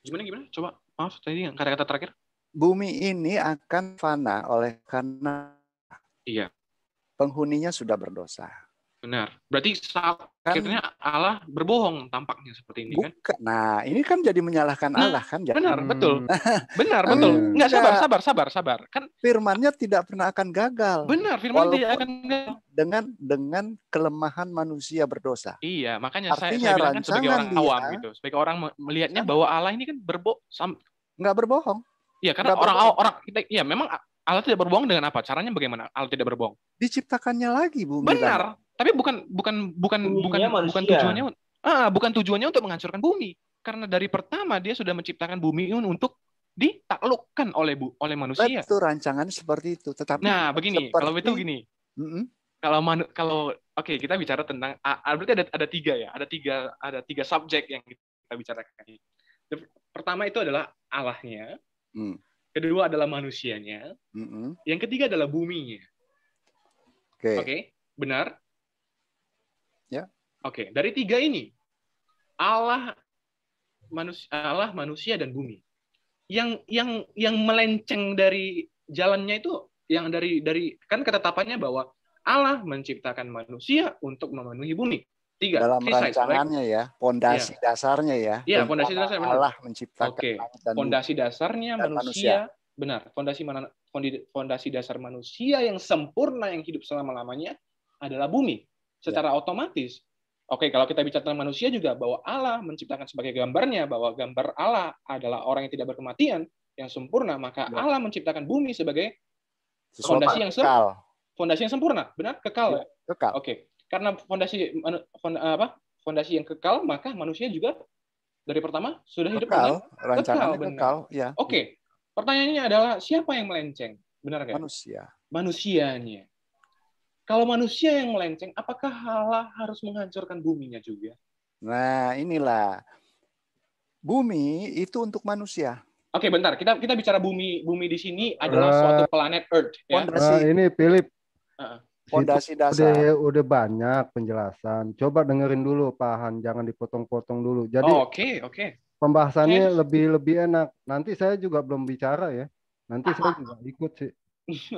Gimana? Coba, maaf tadi yang kata-kata terakhir. Bumi ini akan fana oleh karena Iya, penghuninya sudah berdosa. benar. Berarti saat Kan akhirnya Allah berbohong tampaknya seperti ini kan? bukan. Nah, ini kan jadi menyalahkan Nah, Allah kan. benar, Hmm. betul. Benar, Iya. betul. Enggak, Enggak. sabar. Kan Firman-Nya tidak pernah akan gagal. benar, firman tidak Walaupun akan dengan kelemahan manusia berdosa. Iya, makanya saya Artinya bilang kan sebagai rancangan orang dia awam gitu. Sebagai orang melihatnya bahwa Allah ini kan nggak berbohong. Iya, karena Nggak berbohong. orang kita iya memang Allah tidak berbohong dengan apa? Caranya bagaimana? Allah tidak berbohong. Diciptakannya lagi bumi dan Benar, tapi bukan manusia. tujuannya untuk menghancurkan bumi. Karena dari pertama dia sudah menciptakan bumi ini untuk ditaklukkan oleh manusia. itu rancangan seperti itu. Tetapi Nah, bukan begini, seperti, kalau itu gini. Mm-mm. Kalau oke, kita bicara tentang berarti ada tiga ya, ada tiga subjek yang kita bicarakan. Pertama itu adalah Allahnya, Mm. kedua adalah manusianya, Mm-mm. yang ketiga adalah buminya. Oke. Oke, benar? Ya. Oke, dari tiga ini Allah, manusia dan bumi. Yang melenceng dari jalannya itu yang dari kan ketetapannya bahwa Allah menciptakan manusia untuk memenuhi bumi. Tiga, Dalam three sides, right? rancangannya ya, pondasi dasarnya ya. Iya, fondasi rencana dasar benar. Allah menciptakan Oke, langit dan bumi. fondasi dasarnya dan manusia, benar. Fondasi dasar manusia yang sempurna yang hidup selama-lamanya adalah bumi. Secara otomatis, oke, kalau kita bicara tentang manusia juga bahwa Allah menciptakan sebagai gambarnya, bahwa gambar Allah adalah orang yang tidak berkematian, yang sempurna, maka Ya. Allah menciptakan bumi sebagai Sesuatu fondasi yang kekal. fondasi yang sempurna, benar? Kekal. Ya, kekal. Oke, karena fondasi yang kekal, maka manusia juga dari pertama sudah hidup Kekal, dengan rancangannya benar. kekal, ya. Oke, pertanyaannya adalah siapa yang melenceng? Benar nggak? Manusia. Manusianya. Kalau manusia yang melenceng, apakah Allah harus menghancurkan buminya juga? Nah, inilah. Bumi itu untuk manusia. Oke, bentar. Kita bicara bumi. Bumi di sini adalah suatu planet Earth, ya. Fondasi, Ini Philip. fondasi Situ dasar. udah banyak penjelasan. Coba dengerin dulu Pak Han, jangan dipotong-potong dulu. Jadi Oke. pembahasannya Saya- lebih enak. Nanti saya juga belum bicara ya. Nanti saya juga ikut sih.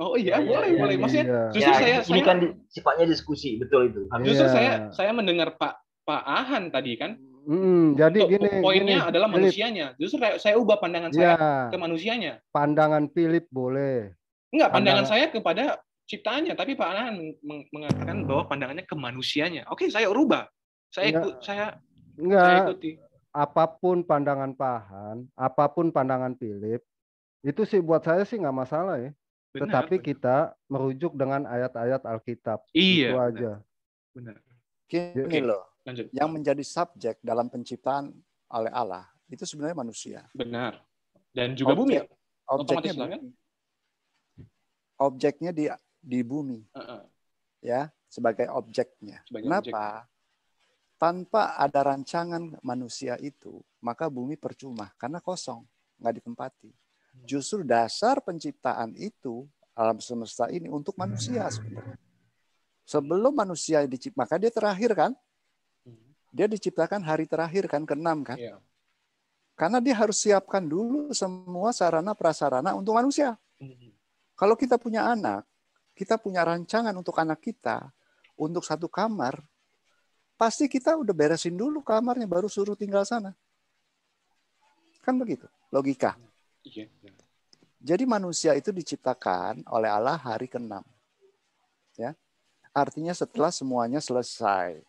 Oh iya, boleh. Maksudnya Iya. justru Ya, saya ini kan sifatnya diskusi, betul itu. justru Iya. saya mendengar Pak Han tadi kan. Jadi Untuk gini, poinnya adalah Philip. manusianya. Justru saya ubah pandangan Iya, saya ke manusianya. pandangan Philip boleh. Enggak, pandangan saya kepada ciptaannya, tapi Pak Han mengatakan bahwa pandangannya ke manusianya. Oke, saya rubah. Saya Enggak, ikuti. apapun pandangan Pak Han, apapun pandangan Philip, itu sih buat saya sih nggak masalah ya. Benar, Tetapi benar. kita merujuk dengan ayat-ayat Alkitab. Iya, Itu aja. benar. Gini Oke. loh. Lanjut. Yang menjadi subjek dalam penciptaan oleh Allah itu sebenarnya manusia. Benar. Dan juga bumi. Objeknya Otomatis lah, kan? bumi. Objeknya di bumi, ya, sebagai objeknya. Sebagai Kenapa? Tanpa ada rancangan manusia itu, maka bumi percuma karena kosong, nggak ditempati. Justru dasar penciptaan itu alam semesta ini untuk manusia sebenarnya. Sebelum manusia diciptakan, maka dia terakhir kan? Dia diciptakan hari terakhir kan, ke-6 kan? Iya. Karena dia harus siapkan dulu semua sarana prasarana untuk manusia. Kalau kita punya anak, kita punya rancangan untuk anak kita, untuk satu kamar, pasti kita udah beresin dulu kamarnya, baru suruh tinggal sana. Kan begitu, logika. Iya. Jadi manusia itu diciptakan oleh Allah hari ke-6. Ya. Artinya setelah semuanya selesai.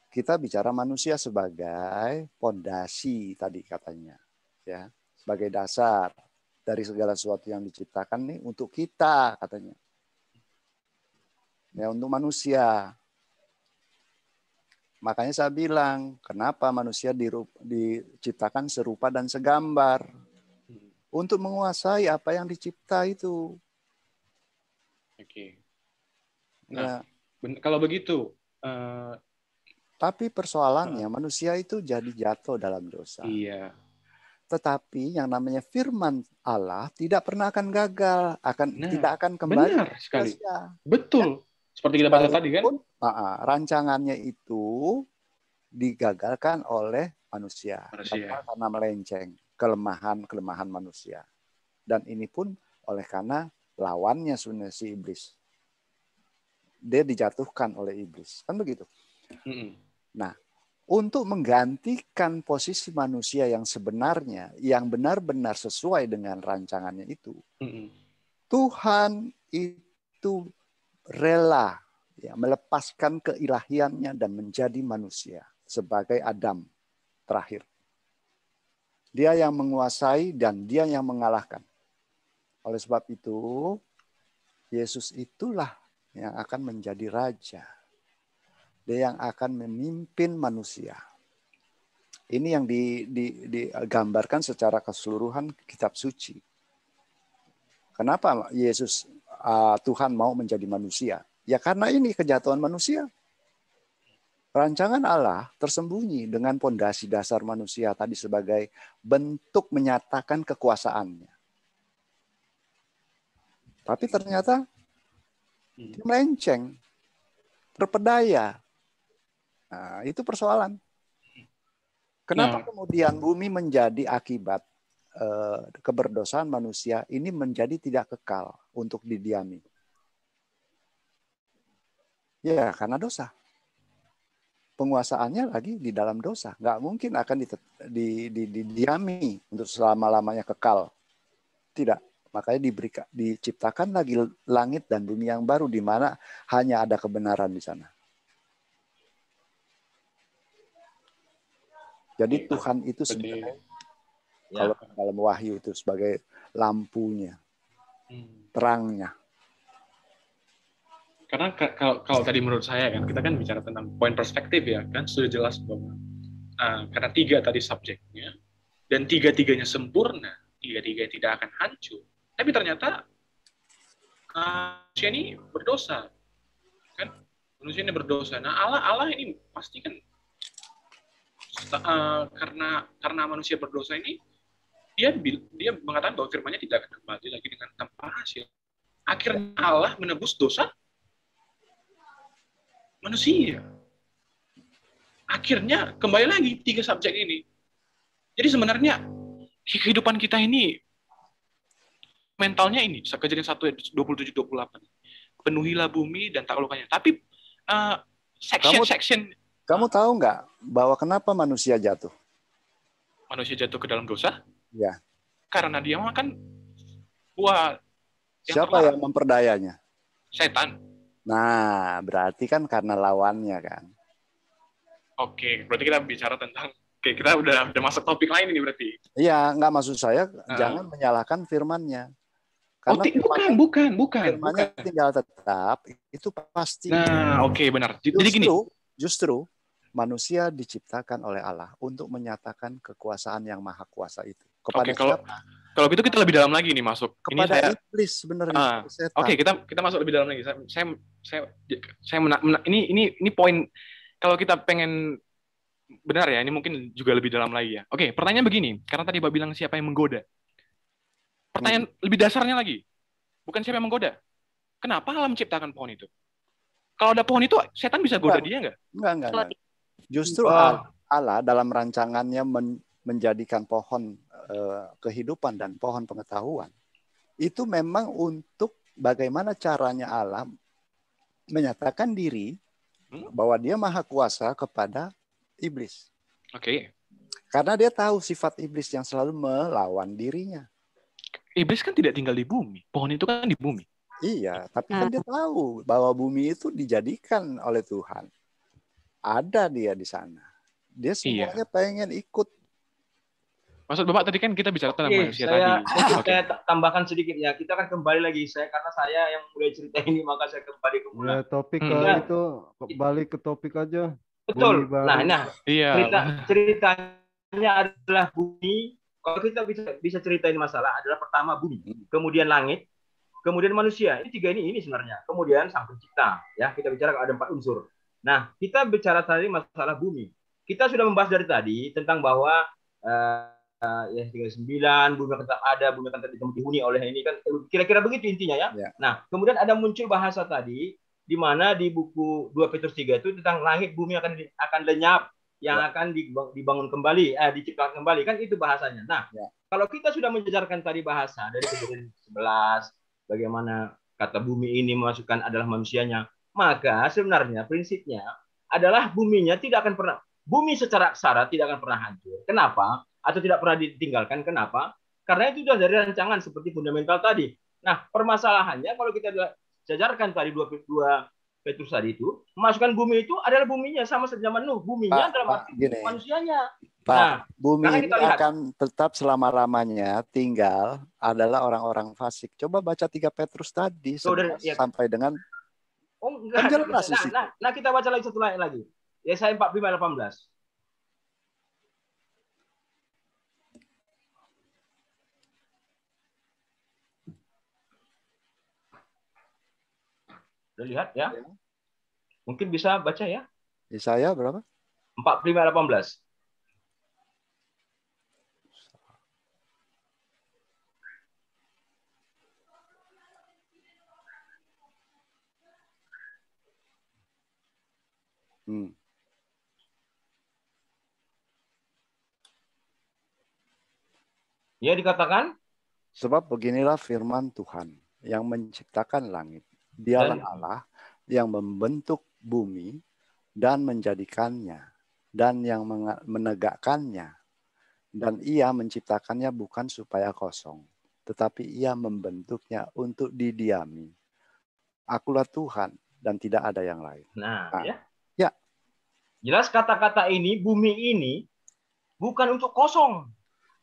Kita bicara manusia sebagai pondasi tadi katanya, ya, sebagai dasar. dari segala sesuatu yang diciptakan nih untuk kita, katanya. Ya, untuk manusia. Makanya saya bilang, kenapa manusia diciptakan serupa dan segambar? Untuk menguasai apa yang dicipta itu. Oke. Ya. Nah, kalau begitu, Tapi persoalannya manusia itu jadi jatuh dalam dosa. iya, Tetapi yang namanya firman Allah tidak pernah akan gagal, nah, tidak akan kembali benar sekali. sia-sia. Betul. Seperti kita baca tadi kan? Sekalipun rancangannya itu digagalkan oleh manusia. Karena melenceng, kelemahan manusia. Dan ini pun oleh karena lawannya sebenarnya si iblis. Dia dijatuhkan oleh iblis. Kan begitu? Nah, untuk menggantikan posisi manusia yang sebenarnya, yang benar-benar sesuai dengan rancangannya itu, Tuhan itu rela ya, melepaskan keilahiannya dan menjadi manusia sebagai Adam terakhir. Dia yang menguasai dan dia yang mengalahkan. Oleh sebab itu, Yesus itulah yang akan menjadi raja. Dia yang akan memimpin manusia. Ini yang digambarkan secara keseluruhan kitab suci. Kenapa Yesus Tuhan mau menjadi manusia? Ya karena ini kejatuhan manusia. Rancangan Allah tersembunyi dengan pondasi dasar manusia tadi sebagai bentuk menyatakan kekuasaannya. Tapi ternyata dia melenceng, terpedaya. Nah, itu persoalan. Kenapa kemudian bumi menjadi akibat keberdosaan manusia ini menjadi tidak kekal untuk didiami? Ya, karena dosa. Penguasaannya lagi di dalam dosa. Nggak mungkin akan didiami untuk selama-lamanya kekal. Tidak. Makanya diciptakan lagi langit dan bumi yang baru di mana hanya ada kebenaran di sana. Jadi Tuhan itu sebenarnya kalau dalam Wahyu itu sebagai lampunya, terangnya. Karena kalau tadi menurut saya kan kita kan bicara tentang poin perspektif ya kan sudah jelas bahwa karena 3 tadi subjeknya dan 3-3-nya sempurna, 3-3 tidak akan hancur. Tapi ternyata manusia ini berdosa, kan? Manusia ini berdosa. Nah Allah ini pasti kan karena manusia berdosa ini dia mengatakan bahwa firman-Nya tidak akan kembali lagi dengan tanpa hasil. Akhirnya Allah menebus dosa manusia. Akhirnya kembali lagi 3 subjek ini. Jadi sebenarnya kehidupan kita ini mentalnya ini Kejadian 1:27-28. Penuhilah bumi dan taklukkannya. Tapi section kamu tahu nggak bahwa kenapa manusia jatuh? Manusia jatuh ke dalam dosa? Ya. Karena dia makan buah. Siapa yang memperdayanya? Setan. Nah, berarti kan karena lawannya kan. Oke, berarti kita bicara tentang kita udah masuk topik lain ini berarti. Iya, nggak maksud saya jangan menyalahkan firman-Nya. Karena bukan. Firman-Nya tinggal tetap, itu pasti. Nah, oke, benar. Jadi gini. Justru manusia diciptakan oleh Allah untuk menyatakan kekuasaan yang maha kuasa itu. Kepada siapa? Kalau gitu kita lebih dalam lagi nih masuk. Kepada iblis sebenarnya. Oke, kita masuk lebih dalam lagi. Ini poin kalau kita pengen benar ya, ini mungkin juga lebih dalam lagi ya. Oke, pertanyaan begini, karena tadi Mbak bilang siapa yang menggoda. Pertanyaan lebih dasarnya lagi. Bukan siapa yang menggoda. Kenapa Allah menciptakan pohon itu? Kalau ada pohon itu, setan bisa goda dia nggak? Enggak. Justru Allah dalam rancangannya menjadikan pohon kehidupan dan pohon pengetahuan. Itu memang untuk bagaimana caranya Allah menyatakan diri bahwa dia maha kuasa kepada iblis. Oke. Karena dia tahu sifat iblis yang selalu melawan dirinya. Iblis kan tidak tinggal di bumi. Pohon itu kan di bumi. Iya, tapi kan dia tahu bahwa bumi itu dijadikan oleh Tuhan. Ada dia di sana. Dia semuanya pengen ikut. Maksud Bapak tadi kan kita bicara tentang Oke, manusia tadi. Oke. saya tambahkan sedikit ya. Kita akan kembali lagi. Karena saya yang mulai cerita ini, maka saya kembali ke Ya, mulai. topik ke Ya. itu balik ke topik aja. Betul. Bumi baru. Nah, Iya. ceritanya adalah bumi. Kalau kita bisa ceritain masalah adalah pertama bumi, kemudian langit, kemudian manusia. Ini tiga ini sebenarnya. Kemudian sang pencipta. Ya, kita bicara ada 4 unsur. Nah, kita bicara tadi masalah bumi. Kita sudah membahas dari tadi tentang bahwa ya 39 bumi akan tetap ada, bumi akan tetap dihuni oleh ini kan kira-kira begitu intinya ya. Nah, kemudian ada muncul bahasa tadi di mana di buku 2 Petrus 3 itu tentang langit bumi akan lenyap yang akan dibangun kembali, diciptakan kembali kan itu bahasanya. Nah, kalau kita sudah menjelaskan tadi bahasa dari Kejadian 11 bagaimana kata bumi ini memasukkan adalah manusianya, maka sebenarnya prinsipnya adalah bumi secara aksara tidak akan pernah hancur. Kenapa? Atau tidak pernah ditinggalkan. Kenapa? Karena itu sudah dari rancangan seperti fundamental tadi. Nah, permasalahannya kalau kita jajarkan tadi 2 Petrus tadi itu, memasukkan bumi itu adalah buminya sama sejaman Nuh. Buminya adalah manusianya. Pak, bumi ini kita lihat, akan tetap selama-lamanya tinggal adalah orang-orang fasik. Coba baca 3 Petrus tadi sampai dengan enggak. Jelas Nah, kita baca lagi satu lagi. Yesaya 45:18. Udah lihat ya? Mungkin bisa baca ya? Yesaya berapa? 45:18. Ya dikatakan, sebab beginilah firman Tuhan yang menciptakan langit. Dialah Allah yang membentuk bumi dan menjadikannya dan yang menegakkannya. Dan ia menciptakannya bukan supaya kosong, tetapi ia membentuknya untuk didiami. Akulah Tuhan dan tidak ada yang lain. Nah. Ya. Jelas kata-kata ini, bumi ini bukan untuk kosong,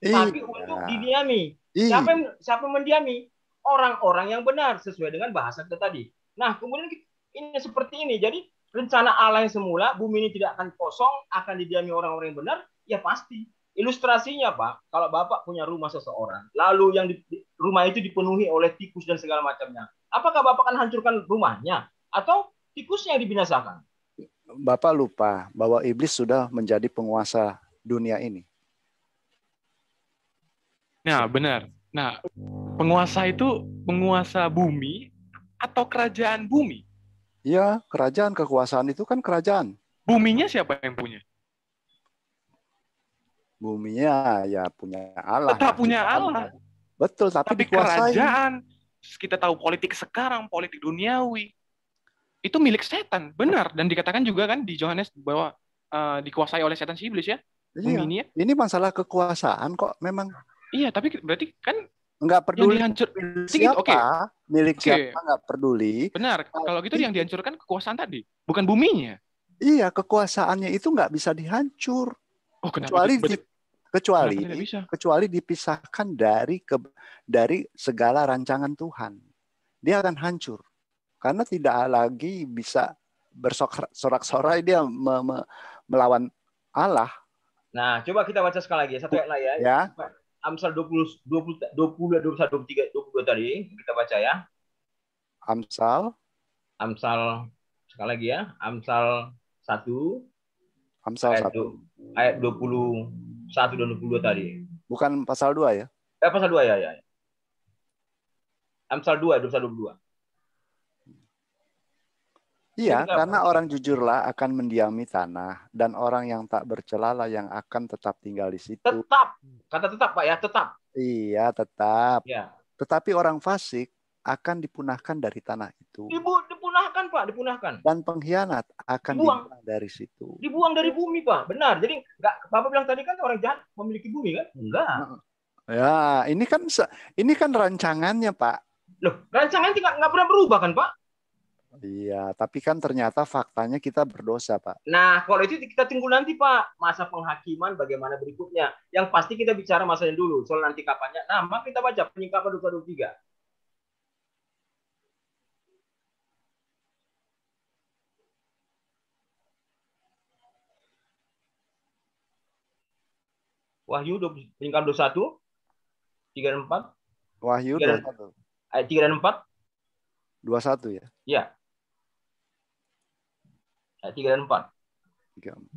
tapi untuk didiami. Siapa mendiami? Orang-orang yang benar sesuai dengan bahasa kita tadi. Nah, kemudian ini seperti ini. Jadi rencana Allah yang semula, bumi ini tidak akan kosong, akan didiami orang-orang yang benar, ya pasti. Ilustrasinya, Pak, kalau Bapak punya rumah seseorang, lalu yang rumah itu dipenuhi oleh tikus dan segala macamnya, apakah Bapak akan hancurkan rumahnya? Atau tikusnya yang dibinasakan? Bapak lupa bahwa iblis sudah menjadi penguasa dunia ini. Nah, benar. Nah, penguasa itu penguasa bumi atau kerajaan bumi? Iya, kerajaan, kekuasaan itu kan kerajaan. Buminya siapa yang punya? Buminya ya punya Allah. Tetap punya Allah. Betul, tapi dikuasai. Kerajaan, kita tahu politik sekarang, politik duniawi, itu milik setan, benar. Dan dikatakan juga kan di Yohanes bahwa dikuasai oleh setan si iblis ya. Iya, ini masalah kekuasaan kok memang. Iya, tapi berarti kan nggak peduli siapa, milik siapa nggak peduli. Benar, kalau gitu yang dihancurkan kekuasaan tadi, bukan buminya. Iya, kekuasaannya itu nggak bisa dihancur. Oh, kenapa? Kecuali dipisahkan dari segala rancangan Tuhan. Dia akan hancur. Karena tidak lagi bisa bersorak-sorai dia melawan Allah. Nah, coba kita baca sekali lagi satu ayat lagi ya. Amsal 20 21 23 22 tadi kita baca ya. Amsal sekali lagi ya. Amsal 1 ayat 21 dan 22 tadi. Bukan pasal 2 ya? Pasal 2 ya. Amsal 2 21 22. Iya, karena orang jujurlah akan mendiami tanah, dan orang yang tak bercelalah yang akan tetap tinggal di situ. Tetap, kata tetap Pak ya, tetap. Iya, tetap. Ya. Tetapi orang fasik akan dipunahkan dari tanah itu. Dipunahkan Pak, dipunahkan. Dan pengkhianat akan dibuang dari situ. Dibuang dari bumi Pak, benar. Jadi Bapak bilang tadi kan orang jahat memiliki bumi kan? Enggak. Ya, ini kan rancangannya Pak. Loh, rancangan nggak pernah berubah kan Pak? Iya, tapi kan ternyata faktanya kita berdosa, Pak. Nah, kalau itu kita tunggu nanti, Pak. Masa penghakiman bagaimana berikutnya. Yang pasti kita bicara masanya dulu. Soal nanti kapannya. Nah, maka kita baca penyingkapan 223. Wahyu penyingkapan 21, 3 dan 4. Wahyu 21. Ayat 3 dan 4. 21 ya? Iya. Ayat 3 dan 4. 3, 4.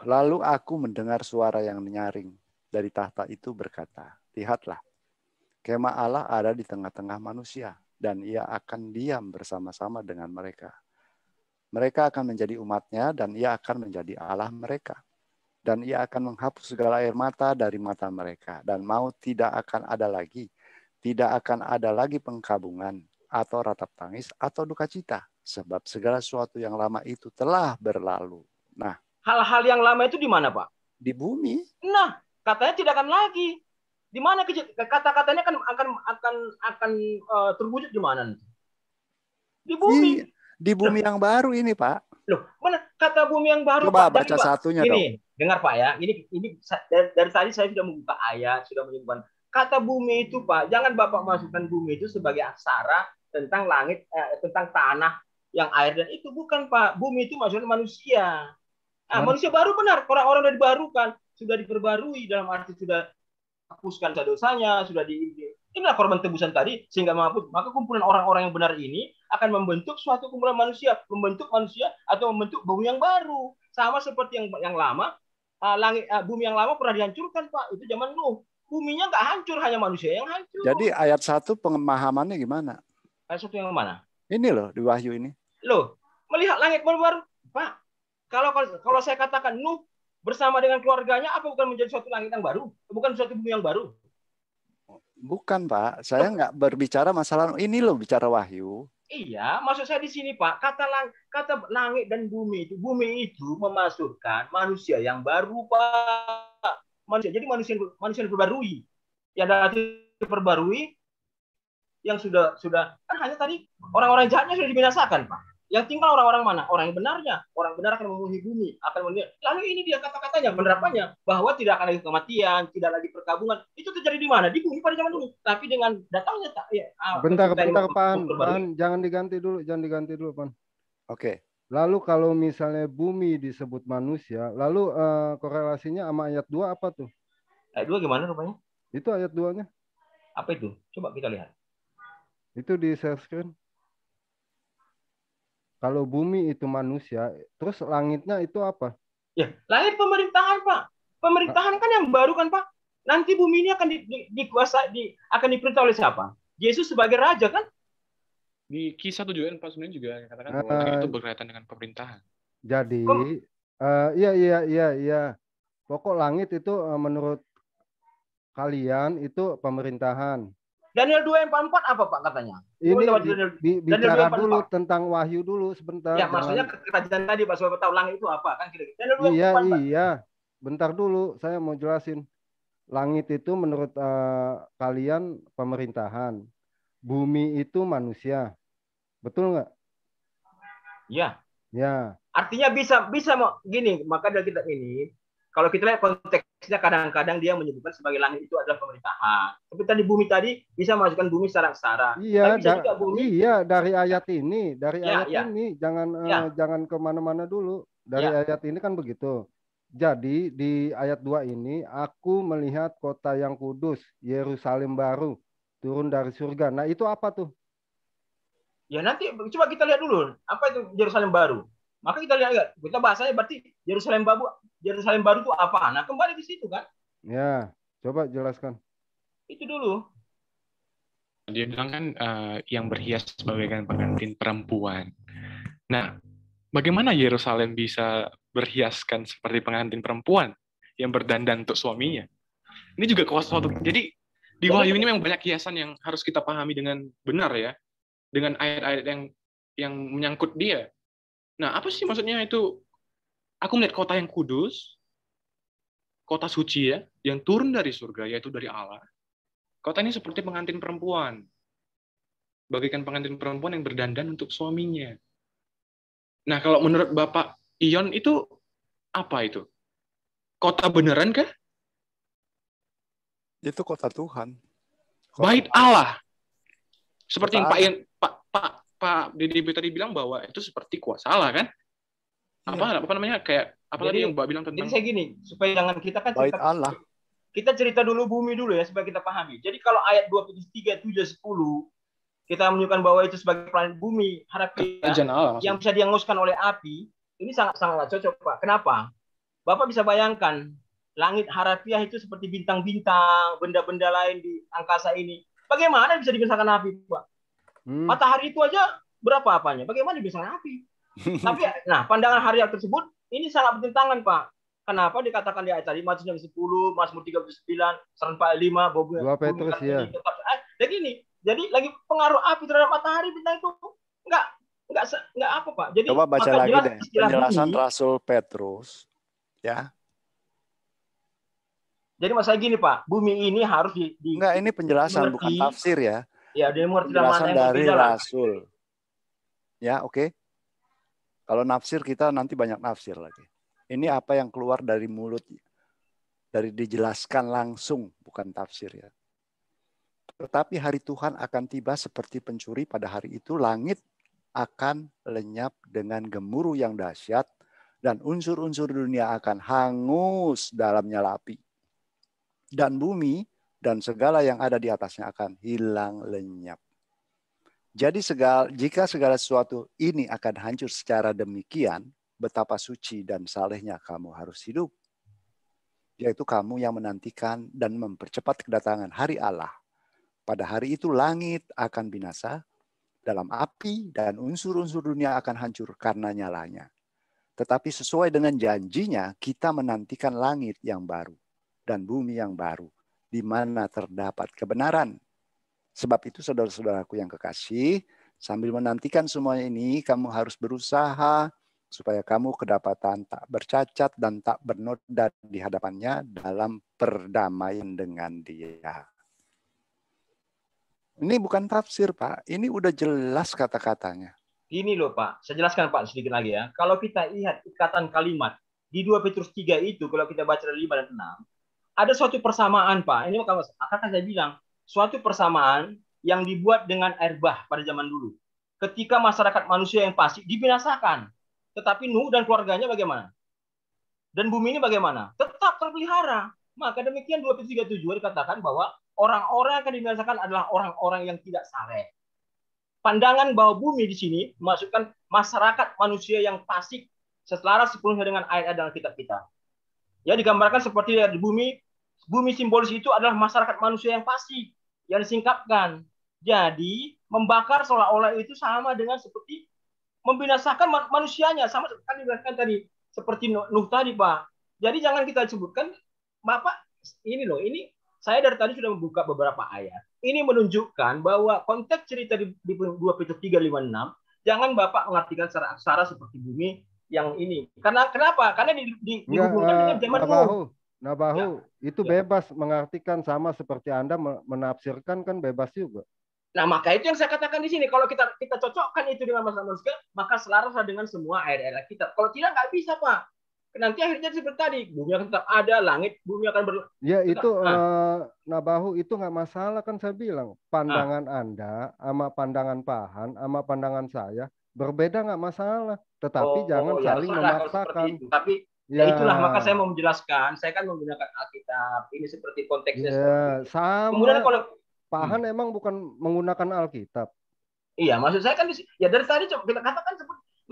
Lalu aku mendengar suara yang menyaring dari tahta itu berkata, lihatlah, kemah Allah ada di tengah-tengah manusia, dan ia akan diam bersama-sama dengan mereka. Mereka akan menjadi umatnya, dan ia akan menjadi Allah mereka. Dan ia akan menghapus segala air mata dari mata mereka, dan maut tidak akan ada lagi. Tidak akan ada lagi pengkabungan, atau ratap tangis, atau duka cita, sebab segala sesuatu yang lama itu telah berlalu. Nah, hal-hal yang lama itu di mana, Pak? Di bumi. Nah, katanya tidak akan lagi. Di mana kata-katanya akan terwujud di mana? Di bumi. Di bumi yang baru ini, Pak. Loh, mana kata bumi yang baru, Coba Pak? baca satunya dong. Ini, dengar Pak ya. Ini dari tadi saya sudah membuka ayat, sudah menyebutkan kata bumi itu, Pak. Jangan Bapak masukkan bumi itu sebagai aksara tentang langit, tentang tanah yang air dan itu bukan, Pak. Bumi itu maksudnya manusia. Nah, manusia baru benar, orang-orang sudah dibarukan, sudah diperbarui dalam arti sudah hapuskan dosanya, sudah inilah korban tebusan tadi sehingga menghapus. Maka kumpulan orang-orang yang benar ini akan membentuk suatu kumpulan manusia, membentuk manusia atau membentuk bumi yang baru. Sama seperti yang lama, bumi yang lama pernah dihancurkan, Pak. Itu zaman Nuh. Buminya nggak hancur, hanya manusia yang hancur. Jadi ayat 1 pemahamannya gimana? Ayat 1 yang mana? Ini loh, di Wahyu ini. Loh, melihat langit baru, Pak. Kalau saya katakan Nuh bersama dengan keluarganya, apa bukan menjadi suatu langit yang baru? Bukan suatu bumi yang baru? Bukan, Pak. Saya nggak berbicara masalah ini loh, bicara Wahyu. Iya, maksud saya di sini, Pak. Kata langit dan bumi itu memasukkan manusia yang baru, Pak. Jadi manusia yang diperbarui. Yang diperbarui yang sudah kan hanya tadi orang-orang jahatnya sudah dibinasakan, Pak. Yang tinggal orang-orang mana? Orang yang benarnya. Orang benar akan memenuhi bumi, akan memenuhi. Lalu ini dia kata-katanya, penerapannya bahwa tidak akan lagi kematian, tidak lagi perkabungan. Itu terjadi di mana? Di bumi pada zaman dulu. Tapi dengan datangnya bentar Pan, jangan diganti dulu, Pan. Oke. Lalu kalau misalnya bumi disebut manusia, lalu korelasinya sama ayat 2 apa tuh? Ayat 2 gimana rupanya? Itu ayat 2-nya. Apa itu? Coba kita lihat. Itu di share screen. Kalau bumi itu manusia, terus langitnya itu apa? Ya, langit pemerintahan, Pak. Pemerintahan kan yang baru kan, Pak. Nanti bumi ini akan dikuasai, akan diperintah oleh siapa? Yesus sebagai raja kan? Di Kisah 7 ayat 49 juga katakan bahwa langit itu berkaitan dengan pemerintahan. Jadi, iya. Pokok langit itu menurut kalian itu pemerintahan. Daniel 2:44 apa, Pak, katanya? Ini bicara dulu tentang Wahyu dulu sebentar. Ya, maksudnya kerajaan tadi, Pak, supaya tahu langit itu apa kan kira-kira. Iya. Bentar dulu, saya mau jelasin. Langit itu menurut kalian pemerintahan. Bumi itu manusia. Betul nggak? Iya. Ya. Artinya bisa gini, maka dari kita ini kalau kita lihat konteksnya kadang-kadang dia menyebutkan sebagai langit itu adalah pemerintahan. Tapi tadi bumi tadi bisa masukkan bumi secara. Iya, dari ayat ini, ini jangan kemana-mana dulu. Dari ayat ini kan begitu. Jadi di ayat 2 ini aku melihat kota yang kudus, Yerusalem baru, turun dari surga. Nah itu apa tuh? Ya nanti coba kita lihat dulu apa itu Yerusalem baru. Maka kita lihat, kita bahasanya berarti Yerusalem baru itu apa? Nah, kembali di situ kan? Ya, coba jelaskan. Itu dulu. Dia bilang kan yang berhias bagaikan pengantin perempuan. Nah, bagaimana Yerusalem bisa berhiaskan seperti pengantin perempuan yang berdandan untuk suaminya? Ini juga suatu. Jadi di Wahyu ini memang banyak hiasan yang harus kita pahami dengan benar ya, dengan ayat-ayat yang menyangkut dia. Nah, apa sih maksudnya itu? Aku melihat kota yang kudus. kota suci ya, yang turun dari surga, yaitu dari Allah. Kota ini seperti pengantin perempuan. Bagaikan pengantin perempuan yang berdandan untuk suaminya. Nah, kalau menurut Bapak Ion itu apa itu? Kota beneran kah? Itu kota Tuhan. Bait Allah. Seperti yang Allah. Pak Dede tadi bilang bahwa itu seperti kuasa Allah kan? Apa namanya kayak apa tadi yang Mbak bilang tentang? Jadi saya gini, supaya jangan kita kan Bait Allah. Kita cerita dulu bumi dulu ya supaya kita pahami. Jadi kalau ayat 23, 7, 10 kita menunjukkan bahwa itu sebagai planet bumi harafiah yang bisa dihanguskan oleh api, ini sangat cocok Pak. Kenapa? Bapak bisa bayangkan langit harafiah itu seperti bintang-bintang, benda-benda lain di angkasa ini. Bagaimana bisa dibinasakan api, Pak? Matahari itu aja berapa apanya? Bagaimana dibinasakan api? Tapi, nah, pandangan harian tersebut ini sangat bertentangan, Pak. Kenapa dikatakan di ayat tadi Mazmur 10, Mazmur 39, Saran 45, bumi 2 Petrus ya. Jadi lagi pengaruh api terhadap matahari bintang itu enggak apa, Pak. Jadi coba baca lagi deh penjelasan Rasul Petrus, ya. Jadi masalah gini, Pak, bumi ini harus enggak, ini penjelasan bukan tafsir ya. Ya, dia mengerti penjelasan dari Rasul. Ya, oke. Kalau nafsir kita nanti banyak nafsir lagi. Ini apa yang keluar dari mulut, dari dijelaskan langsung, bukan tafsir ya. Tetapi hari Tuhan akan tiba seperti pencuri pada hari itu, langit akan lenyap dengan gemuruh yang dahsyat, dan unsur-unsur dunia akan hangus dalam nyala api. Dan bumi dan segala yang ada di atasnya akan hilang lenyap. Jadi jika segala sesuatu ini akan hancur secara demikian, betapa suci dan salehnya kamu harus hidup. Yaitu kamu yang menantikan dan mempercepat kedatangan hari Allah. Pada hari itu langit akan binasa dalam api dan unsur-unsur dunia akan hancur karena nyalanya. Tetapi sesuai dengan janjinya, kita menantikan langit yang baru dan bumi yang baru, di mana terdapat kebenaran. Sebab itu saudara-saudaraku yang kekasih, sambil menantikan semuanya ini, kamu harus berusaha supaya kamu kedapatan tak bercacat dan tak bernoda di hadapannya dalam perdamaian dengan Dia. Ini bukan tafsir, Pak. Ini udah jelas kata-katanya. Ini loh, Pak. Saya jelaskan, Pak, sedikit lagi ya. Kalau kita lihat ikatan kalimat di 2 Petrus 3 itu, kalau kita baca dari 5 dan 6, ada suatu persamaan, Pak. Ini akan saya bilang, suatu persamaan yang dibuat dengan air bah pada zaman dulu. Ketika masyarakat manusia yang fasik dibinasakan. Tetapi Nuh dan keluarganya bagaimana? Dan bumi ini bagaimana? Tetap terpelihara. Maka demikian 2 Petrus 3:7 dikatakan bahwa orang-orang yang akan dibinasakan adalah orang-orang yang tidak saleh. Pandangan bahwa bumi di sini memasukkan masyarakat manusia yang fasik selaras sepenuhnya dengan ayat dalam kitab kita. Ya, digambarkan seperti di bumi simbolis itu adalah masyarakat manusia yang fasik, yang disingkapkan. Jadi, membakar seolah-olah itu sama dengan seperti membinasakan manusianya, sama seperti dibahaskan tadi, seperti Nuh tadi, Pak. Jadi jangan kita sebutkan, Bapak, ini loh, ini saya dari tadi sudah membuka beberapa ayat. Ini menunjukkan bahwa konteks cerita di 2 Petrus 3:5-6, jangan Bapak mengartikan secara aksara seperti bumi yang ini. Kenapa? Karena dihubungkan dengan zaman Nuh. Nabahu, itu bebas mengartikan sama seperti Anda menafsirkan, kan bebas juga. Nah, maka itu yang saya katakan di sini. Kalau kita cocokkan itu dengan manusia, maka selaras dengan semua ayat-ayat kita. Kalau tidak, nggak bisa, Pak. Nanti akhirnya seperti tadi, bumi akan tetap ada, langit, bumi akan Ya, itu Nabahu, itu nggak masalah, kan saya bilang. Pandangan Anda sama pandangan Pahan sama pandangan saya berbeda, nggak masalah. Tetapi jangan saling memaksakan. Tapi ya itulah, maka saya mau menjelaskan. Saya kan menggunakan Alkitab. Ini seperti konteksnya. Ya, sama. Kemudian kalau Pahan emang bukan menggunakan Alkitab. Iya, maksud saya kan ya dari tadi kita katakan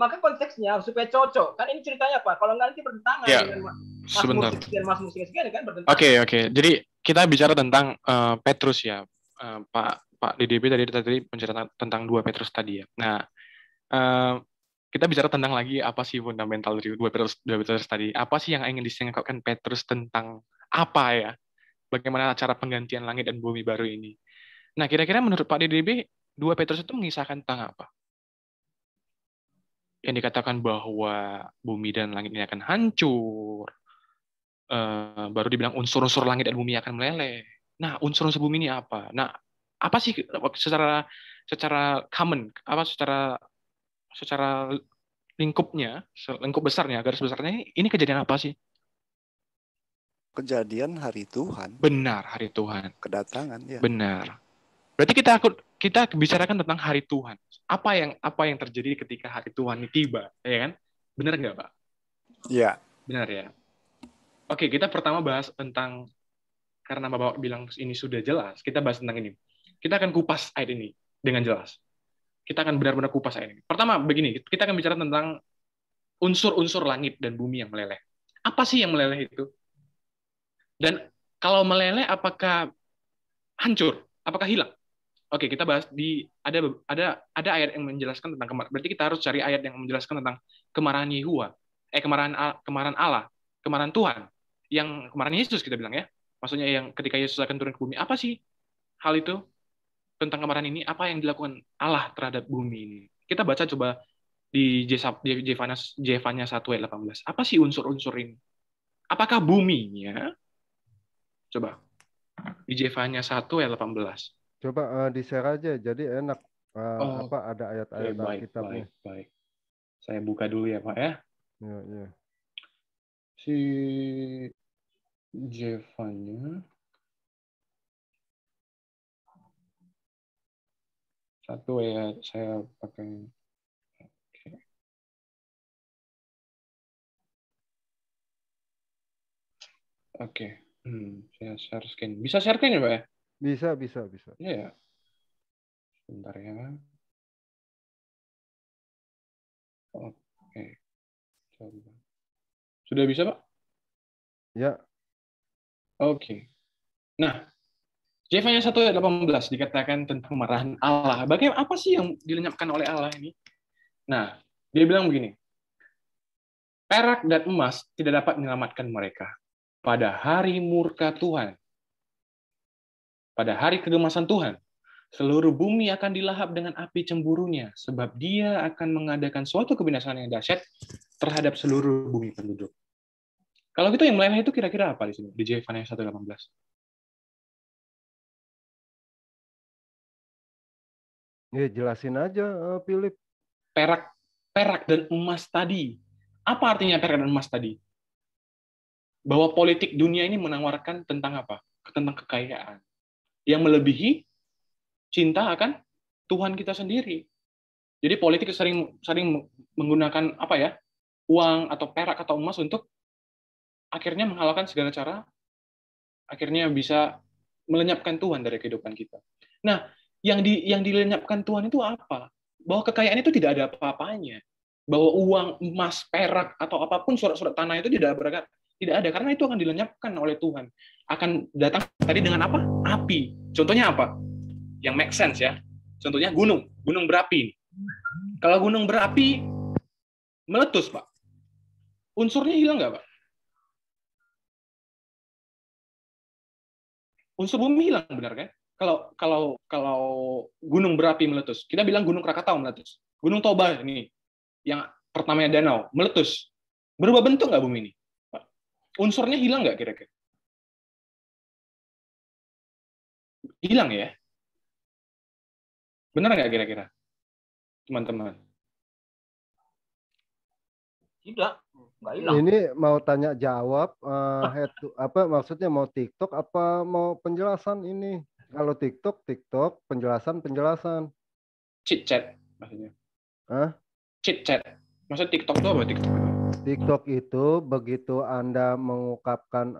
maka konteksnya supaya cocok. Kan ini ceritanya, Pak. Kalau nggak nanti bertentangan dengan sebentar. Mas sekian kan bertentangan. Oke. Jadi kita bicara tentang Petrus ya. Pak DDB tadi bicara tentang 2 Petrus tadi ya. Nah, kita bicara tentang lagi apa sih fundamental dari 2 Petrus tadi. Apa sih yang ingin disingkapkan Petrus tentang apa ya? Bagaimana cara penggantian langit dan bumi baru ini? Nah, kira-kira menurut Pak DDB, 2 Petrus itu mengisahkan tentang apa? Yang dikatakan bahwa bumi dan langit ini akan hancur. baru dibilang unsur-unsur langit dan bumi akan meleleh. Nah, unsur-unsur bumi ini apa? Nah, apa sih secara common, apa secara lingkupnya, lingkup besarnya, garis besarnya ini kejadian apa sih? Kejadian hari Tuhan. Benar, hari Tuhan. Kedatangan, ya. Benar. Berarti kita bicarakan tentang hari Tuhan. Apa yang terjadi ketika hari Tuhan ini tiba, ya kan? Benar nggak, Pak? Iya. Benar ya. Oke, kita pertama bahas tentang, karena Bapak bilang ini sudah jelas, kita bahas tentang ini. Kita akan kupas ayat ini dengan jelas. Kita akan benar-benar kupas ayat ini. Pertama begini, kita akan bicara tentang unsur-unsur langit dan bumi yang meleleh. Apa sih yang meleleh itu? Dan kalau meleleh, apakah hancur? Apakah hilang? Oke, kita bahas ada ayat yang menjelaskan tentang kemarahan. Berarti kita harus cari ayat yang menjelaskan tentang kemarahan Yehua, kemarahan Allah, kemarahan Tuhan, yang kemarahan Yesus kita bilang ya. Maksudnya yang ketika Yesus akan turun ke bumi. Apa sih hal itu tentang kemarahan ini? Apa yang dilakukan Allah terhadap bumi ini? Kita baca coba di Jefanya 1 ayat 18. Apa sih unsur-unsur ini? Apakah buminya? Coba di Jefanya 1 ayat 18. Coba di-share aja, jadi enak. Ada ayat-ayat Alkitabnya. Baik. Saya buka dulu ya, Pak ya. Ya. Si Jefanya 1 ya, saya pakai. Oke. Saya share screen. Bisa share screen ya, Pak ya? Bisa. Iya. Bentar ya. Oke. Coba. Sudah bisa, Pak? Ya. Oke. Nah, Jefanya 1 ayat 18 dikatakan tentang kemarahan Allah. Bagaimana, apa sih yang dilenyapkan oleh Allah ini? Nah, dia bilang begini. Perak dan emas tidak dapat menyelamatkan mereka. Pada hari murka Tuhan, pada hari kegemasan Tuhan, seluruh bumi akan dilahap dengan api cemburunya, sebab dia akan mengadakan suatu kebinasaan yang dahsyat terhadap seluruh bumi penduduk. Kalau gitu yang meleleh itu kira-kira apa di sini? Di Jefanya 1:18. Ya, jelasin aja, Philip. Perak dan emas tadi. Apa artinya perak dan emas tadi? Bahwa politik dunia ini menawarkan tentang apa? Tentang kekayaan yang melebihi cinta akan Tuhan kita sendiri. Jadi politik sering menggunakan apa ya? Uang atau perak atau emas untuk akhirnya menghalalkan segala cara, akhirnya bisa melenyapkan Tuhan dari kehidupan kita. Nah, yang dilenyapkan Tuhan itu apa? Bahwa kekayaan itu tidak ada apa-apanya. Bahwa uang, emas, perak atau apapun surat-surat tanah itu tidak ada, karena itu akan dilenyapkan oleh Tuhan. Akan datang tadi dengan apa? Api. Contohnya apa? Yang make sense ya. Contohnya gunung berapi. Kalau gunung berapi meletus, Pak. Unsurnya hilang nggak, Pak? Unsur bumi hilang, benar kan? Kalau gunung berapi meletus, kita bilang gunung Krakatau meletus. Gunung Toba ini yang pertamanya danau meletus. Berubah bentuk nggak bumi ini? Pak? Unsurnya hilang nggak kira-kira? Hilang ya? Benar nggak kira-kira, teman-teman? Tidak, nggak hilang. Ini mau tanya jawab, maksudnya mau TikTok apa mau penjelasan ini? Kalau TikTok penjelasan. Chit chat maksudnya. Hah? Chit chat. Maksud TikTok itu apa? TikTok itu begitu Anda mengungkapkan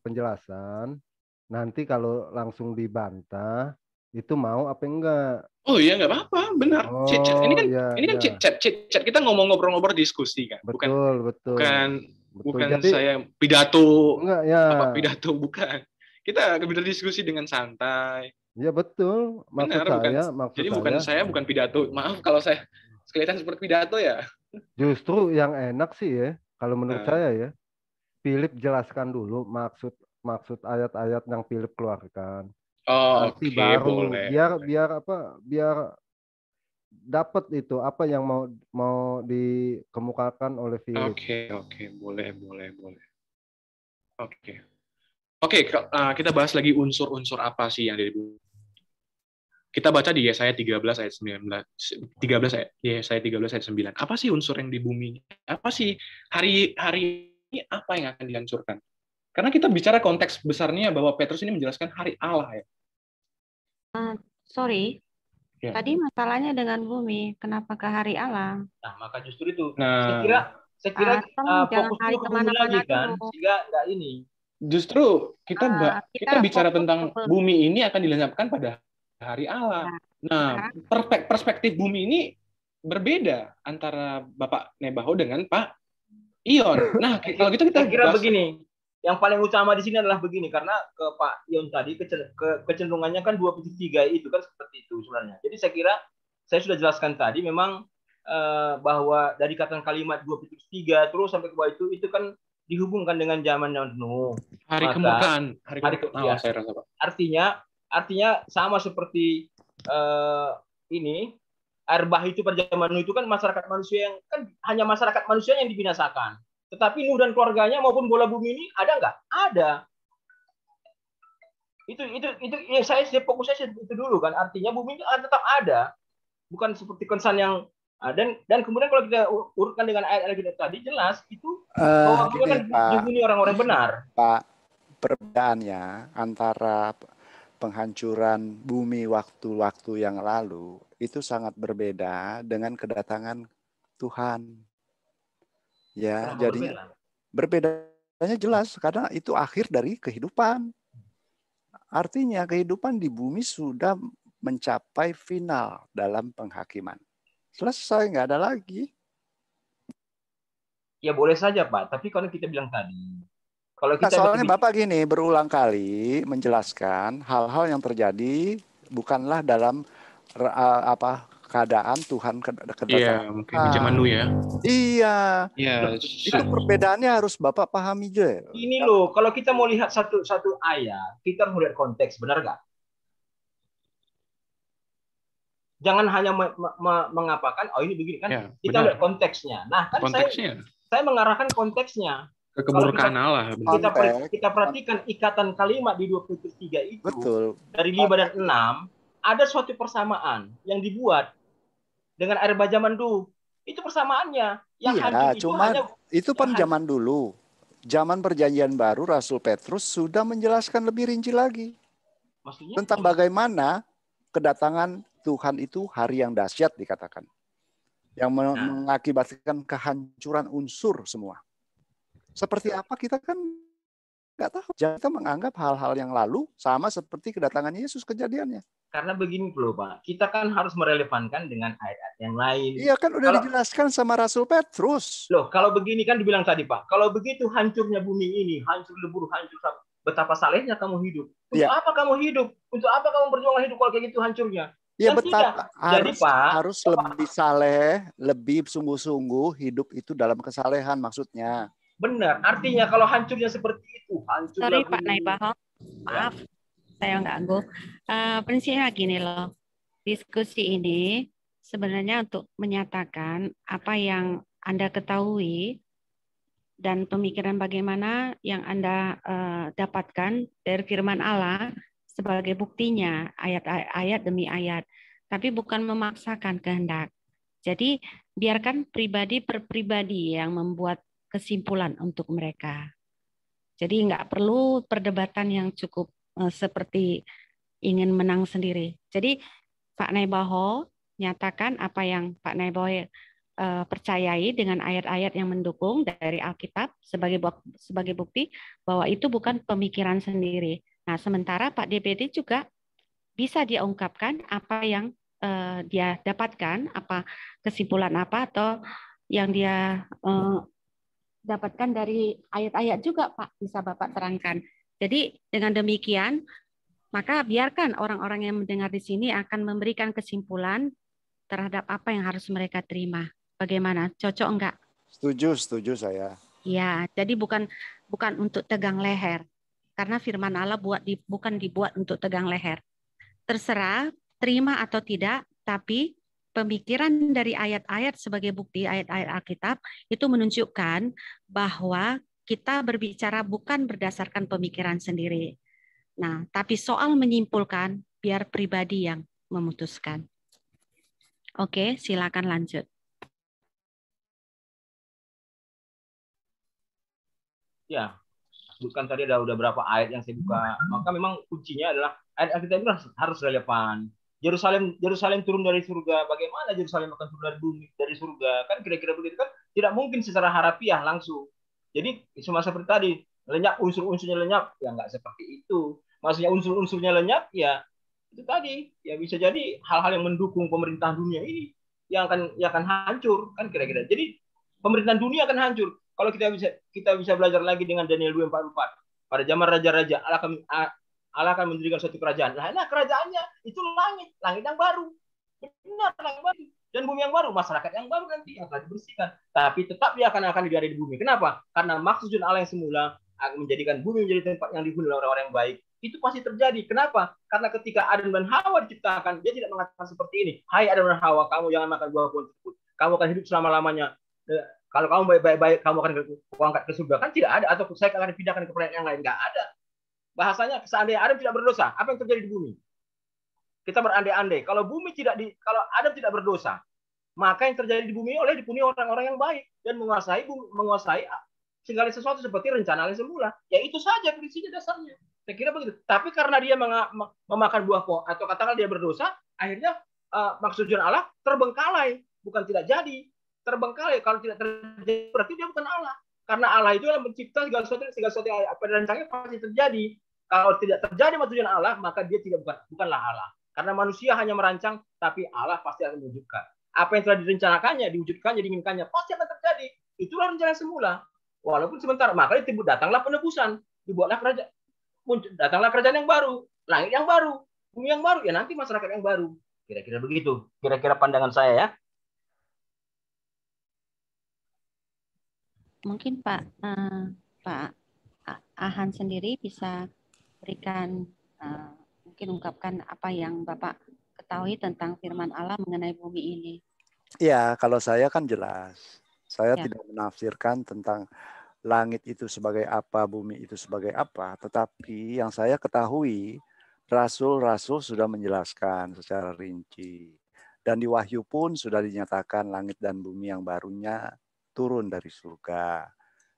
penjelasan, nanti kalau langsung dibantah itu mau apa enggak? Oh iya, nggak apa-apa, benar. Oh, chit chat. Ini kan ya. chit chat. Kita ngobrol-ngobrol diskusi kan. Betul. Bukan Jadi, saya pidato. Enggak ya. Apa pidato bukan. Kita berdiskusi dengan santai. Ya betul. Saya bukan pidato. Maaf kalau saya kelihatan seperti pidato ya. Justru yang enak sih ya, kalau menurut saya ya. Philip jelaskan dulu maksud ayat-ayat yang Philip keluarkan. Oh, oke, baru boleh. Biar dapat itu apa yang mau dikemukakan oleh Philip. Oke, boleh. Oke, kita bahas lagi unsur-unsur apa sih yang dari bumi. Kita baca di Yesaya 13 ayat 19. 13 ayat Yesaya 13 ayat 9. Apa sih unsur yang di bumi? Apa sih hari ini apa yang akan dihancurkan? Karena kita bicara konteks besarnya bahwa Petrus ini menjelaskan hari Allah ya. Sorry. Ya. Tadi masalahnya dengan bumi, kenapa ke hari Allah? Nah, maka justru itu. Saya kira fokus dulu ke bumi lagi kan, sehingga nggak ini. Justru kita bicara tentang bumi ini akan dilenyapkan pada hari Allah. Nah, perspektif bumi ini berbeda antara Bapak Nebaho dengan Pak Ion. Nah, kalau gitu kita kira begini. Yang paling utama di sini adalah begini, karena ke Pak Ion tadi kecenderungannya kan 2/3 itu kan seperti itu sebenarnya. Jadi saya kira saya sudah jelaskan tadi memang bahwa dari kata kalimat 2/3 terus sampai ke bawah itu kan dihubungkan dengan zaman Nuh. Hari kemuliaan, hari kemuliaan. Saya rasa, Pak. Artinya sama seperti ini air bah itu pada zaman Nuh itu kan masyarakat manusia yang kan hanya masyarakat manusia yang dibinasakan. Tetapi Nuh dan keluarganya maupun bola bumi ini ada nggak? Ada. Itu ya saya fokusnya itu dulu kan. Artinya bumi itu tetap ada. Bukan seperti konsen yang dan kemudian kalau kita urutkan dengan ayat-ayat kita tadi jelas itu bahwa bumi kan dihuni orang-orang benar. Pak, perbedaannya antara penghancuran bumi waktu-waktu yang lalu itu sangat berbeda dengan kedatangan Tuhan. Ya, jadinya berbedanya jelas karena itu akhir dari kehidupan. Artinya kehidupan di bumi sudah mencapai final dalam penghakiman. Selesai, nggak ada lagi. Ya boleh saja Pak, tapi kalau kita bilang tadi, kalau kita soalnya Bapak gini berulang kali menjelaskan hal-hal yang terjadi bukanlah dalam keadaan Tuhan kedatangan. Iya, mungkin di zaman Nuh ya. Iya. Itu perbedaannya harus Bapak pahami juga. Ini loh, kalau kita mau lihat satu ayat, kita harus lihat konteks, benar nggak? Jangan hanya mengapakan, oh ini begini kan, ya, kita lihat konteksnya. Nah, kan saya mengarahkan konteksnya. Kemurkaan Allah. Kita perhatikan ikatan kalimat di 2/3 itu. Betul. Dari 5 dan 6, ada suatu persamaan yang dibuat dengan air bah zaman dulu. Itu persamaannya. Yang itu pun zaman dulu. Zaman perjanjian baru, Rasul Petrus sudah menjelaskan lebih rinci lagi. Maksudnya? Tentang bagaimana kedatangan Tuhan itu hari yang dahsyat dikatakan. Yang mengakibatkan kehancuran unsur semua. Seperti apa kita kan nggak tahu. Jadi kita menganggap hal-hal yang lalu sama seperti kedatangan Yesus kejadiannya. Karena begini loh Pak, kita kan harus merelevankan dengan ayat-ayat yang lain. Iya kan udah dijelaskan sama Rasul Petrus. Loh kalau begini kan dibilang tadi Pak, kalau begitu hancurnya bumi ini, hancur lebur, hancur betapa salehnya kamu hidup. Untuk apa kamu hidup? Untuk apa kamu berjuang hidup kalau kayak gitu hancurnya? Iya betapa harus lebih saleh, lebih sungguh-sungguh hidup itu dalam kesalehan maksudnya. Benar, artinya kalau hancurnya seperti itu, hancur. Sorry Pak Naibaho, maaf saya ganggu. Prinsipnya gini loh, diskusi ini sebenarnya untuk menyatakan apa yang Anda ketahui dan pemikiran bagaimana yang Anda dapatkan dari firman Allah sebagai buktinya ayat demi ayat, tapi bukan memaksakan kehendak. Jadi biarkan pribadi per pribadi yang membuat kesimpulan untuk mereka. Jadi nggak perlu perdebatan yang cukup seperti ingin menang sendiri. Jadi Pak Naibaho nyatakan apa yang Pak Naibaho percayai dengan ayat-ayat yang mendukung dari Alkitab sebagai bukti bahwa itu bukan pemikiran sendiri. Nah, sementara Pak DPD juga bisa dia ungkapkan apa yang dia dapatkan, apa kesimpulan apa atau yang dia dapatkan dari ayat-ayat juga, Pak, bisa Bapak terangkan. Jadi dengan demikian, maka biarkan orang-orang yang mendengar di sini akan memberikan kesimpulan terhadap apa yang harus mereka terima. Bagaimana? Cocok enggak? Setuju saya. Ya, jadi bukan untuk tegang leher. Karena firman Allah bukan dibuat untuk tegang leher. Terserah terima atau tidak, tapi pemikiran dari ayat-ayat sebagai bukti ayat-ayat Alkitab itu menunjukkan bahwa kita berbicara bukan berdasarkan pemikiran sendiri. Nah, tapi soal menyimpulkan, biar pribadi yang memutuskan. Oke, silakan lanjut. Ya, sebutkan tadi ada udah berapa ayat yang saya buka. Maka memang kuncinya adalah ayat kita itu harus relevan. Yerusalem turun dari surga. Bagaimana Yerusalem akan turun dari bumi, dari surga? Kan kira-kira begitu kan? Tidak mungkin secara harafiah langsung. Jadi cuma seperti tadi, lenyap unsur-unsurnya lenyap, ya nggak seperti itu. Maksudnya unsur-unsurnya lenyap, ya itu tadi, ya bisa jadi hal-hal yang mendukung pemerintahan dunia ini yang akan hancur kan kira-kira. Jadi pemerintahan dunia akan hancur. Kalau kita bisa belajar lagi dengan Daniel 2:44. Pada zaman raja-raja Allah akan mendirikan suatu kerajaan. Nah, kerajaannya itu langit yang baru. Benar, langit baru. Dan bumi yang baru, masyarakat yang baru nanti yang akan dibersihkan. Tapi tetap dia akan ada di bumi. Kenapa? Karena maksud Allah yang semula akan menjadikan bumi menjadi tempat yang dihuni oleh orang-orang yang baik. Itu pasti terjadi. Kenapa? Karena ketika Adam dan Hawa diciptakan, dia tidak mengatakan seperti ini. Hai Adam dan Hawa, kamu jangan makan buah pohon tersebut. Kamu akan hidup selama-lamanya. Kalau kamu baik-baik, kamu akan diangkat ke surga. Kan tidak ada. Atau saya akan dipindahkan ke planet yang lain. Nggak ada. Bahasanya, seandainya Adam tidak berdosa, apa yang terjadi di bumi? Kita berandai-andai. Kalau Adam tidak berdosa, maka yang terjadi di bumi dipenuhi orang-orang yang baik dan menguasai segala sesuatu seperti rencana Allah semula. Ya itu saja prinsipnya dasarnya. Saya kira begitu. Tapi karena dia memakan buah pohon atau katakanlah dia berdosa, akhirnya maksud Allah terbengkalai, bukan tidak jadi. Terbengkalai. Kalau tidak terjadi berarti dia bukan Allah. Karena Allah itu yang mencipta segala sesuatu apa rencana pasti terjadi. Kalau tidak terjadi maksud Allah, maka dia bukanlah Allah. Karena manusia hanya merancang, tapi Allah pasti akan mewujudkan. Apa yang telah direncanakannya, diwujudkannya, diinginkannya, pasti akan terjadi. Itulah rencana semula. Walaupun sebentar, makanya datanglah penebusan, datanglah kerajaan yang baru, langit yang baru, bumi yang baru, ya nanti masyarakat yang baru. Kira-kira begitu. Kira-kira pandangan saya ya. Mungkin Pak Ahan sendiri bisa berikan mungkin ungkapkan apa yang Bapak ketahui tentang firman Allah mengenai bumi ini. Ya, kalau saya kan jelas. Saya tidak menafsirkan tentang langit itu sebagai apa, bumi itu sebagai apa. Tetapi yang saya ketahui, rasul-rasul sudah menjelaskan secara rinci. Dan di Wahyu pun sudah dinyatakan langit dan bumi yang barunya turun dari surga.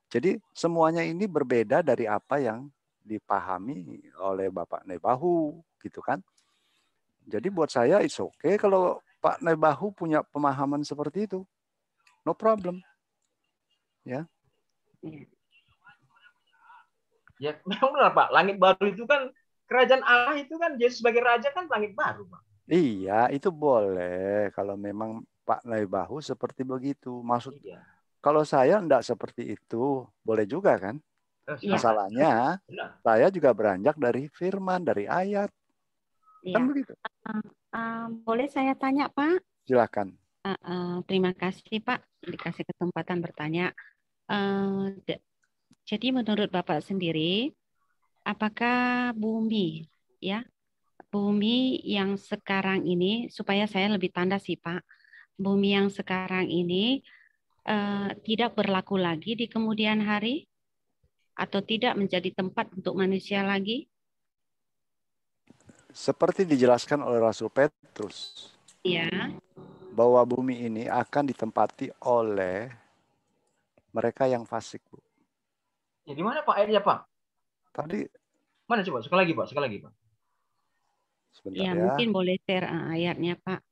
Jadi semuanya ini berbeda dari apa yang dipahami oleh Bapak Nebahu, gitu kan. Jadi buat saya it's okay kalau Pak Nebahu punya pemahaman seperti itu. No problem. Ya. Ya, memang benar Pak. Langit baru itu kan kerajaan Allah itu kan Yesus sebagai raja kan langit baru, Pak. Iya, itu boleh kalau memang Pak Nebahu seperti begitu. Kalau saya enggak seperti itu, boleh juga kan? Masalahnya, saya juga beranjak dari firman, dari ayat. Ya. Kan begitu. Boleh saya tanya, Pak? Silakan. Terima kasih, Pak, dikasih kesempatan bertanya. Jadi menurut Bapak sendiri, apakah bumi yang sekarang ini, supaya saya lebih tanda sih Pak, bumi yang sekarang ini tidak berlaku lagi di kemudian hari atau tidak menjadi tempat untuk manusia lagi? Seperti dijelaskan oleh Rasul Petrus, bahwa bumi ini akan ditempati oleh mereka yang fasik, Bu. Ya, di mana Pak ayatnya, Pak? Tadi. Mana coba? Sekali lagi, Pak. Sebentar ya. Mungkin boleh share ayatnya, Pak.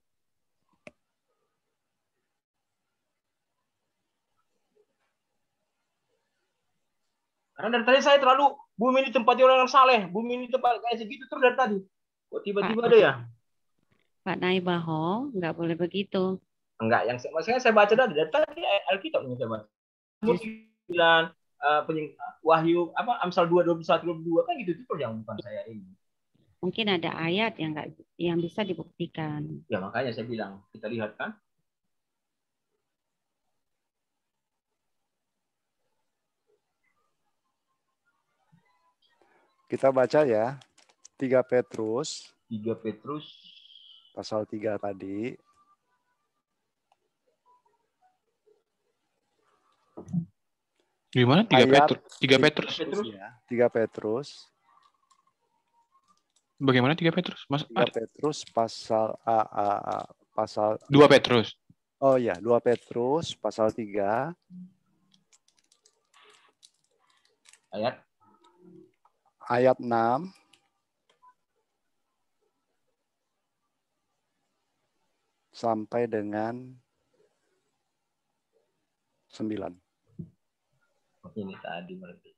Karena dari tadi saya terlalu bumi ini tempatnya orang saleh, bumi ini tempat kayak segitu terus dari tadi. Kok tiba-tiba ada ya? Pak Naibaho, nggak boleh begitu. Enggak, yang saya baca dari tadi Alkitab yang saya baca. Wahyu Amsal 2:21-22 kan gitu terus yang bukan saya ini. Mungkin ada ayat yang bisa dibuktikan. Ya makanya saya bilang kita lihat kan. Kita baca ya. 3 Petrus. Pasal 3 tadi. Gimana? 3 Petrus? 3 Petrus. Bagaimana 3 Petrus? Mas 3 Petrus pasal pasal 2 Petrus. Oh ya, 2 Petrus pasal 3. Ayat 6 sampai dengan 9. Ini tadi berarti.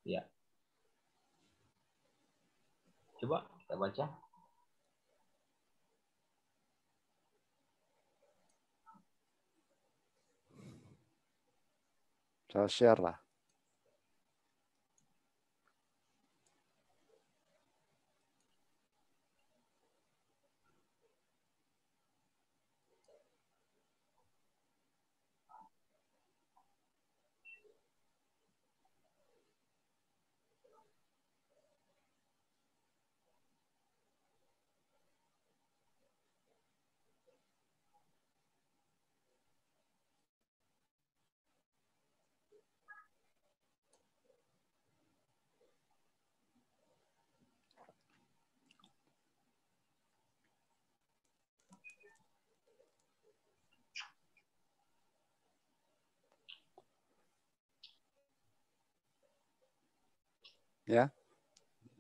Ya. Coba kita baca. Saya share lah. Ya.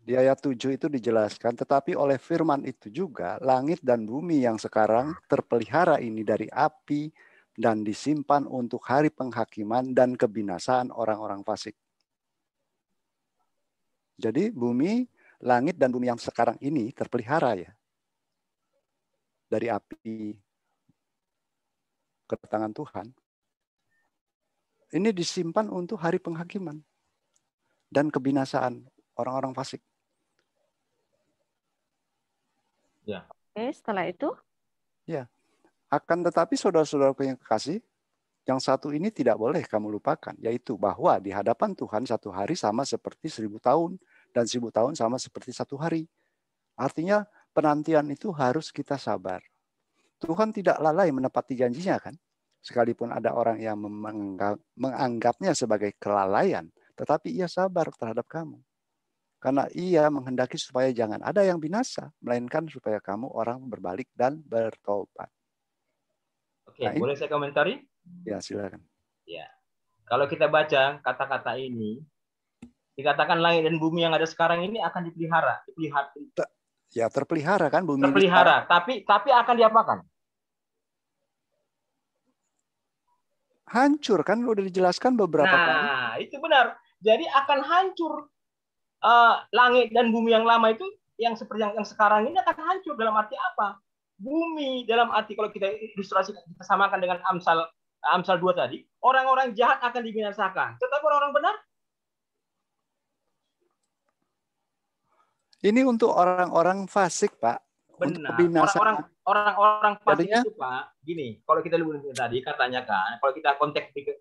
Di ayat 7 itu dijelaskan, tetapi oleh firman itu juga langit dan bumi yang sekarang terpelihara ini dari api dan disimpan untuk hari penghakiman dan kebinasaan orang-orang fasik. Jadi bumi, langit dan bumi yang sekarang ini terpelihara ya. Dari api kedatangan Tuhan. Ini disimpan untuk hari penghakiman dan kebinasaan orang-orang fasik. Ya. Oke, setelah itu? Ya. Akan tetapi saudara-saudaraku yang kekasih, yang satu ini tidak boleh kamu lupakan, yaitu bahwa di hadapan Tuhan 1 hari sama seperti 1000 tahun, dan 1000 tahun sama seperti 1 hari. Artinya penantian itu harus kita sabar. Tuhan tidak lalai menepati janjinya kan? Sekalipun ada orang yang menganggapnya sebagai kelalaian, tetapi ia sabar terhadap kamu. Karena ia menghendaki supaya jangan ada yang binasa, melainkan supaya kamu orang berbalik dan bertobat. Oke, nah, boleh saya komentari? Ya, silakan. Ya. Kalau kita baca kata-kata ini, dikatakan langit dan bumi yang ada sekarang ini akan dipelihara. Ya, terpelihara kan bumi terpelihara, ini tapi akan diapakan? Hancur kan, udah dijelaskan beberapa kali. Nah, itu benar. Jadi akan hancur. Langit dan bumi yang lama itu yang seperti yang sekarang ini akan hancur. Dalam arti apa? Bumi dalam arti kalau kita ilustrasi kita samakan dengan Amsal 2 tadi, orang-orang jahat akan dibinasakan. Tetapi orang-orang benar? Ini untuk orang-orang fasik, Pak. Benar. Orang-orang fasik itu, Pak, gini, kalau kita lihat tadi katanya kan, kalau kita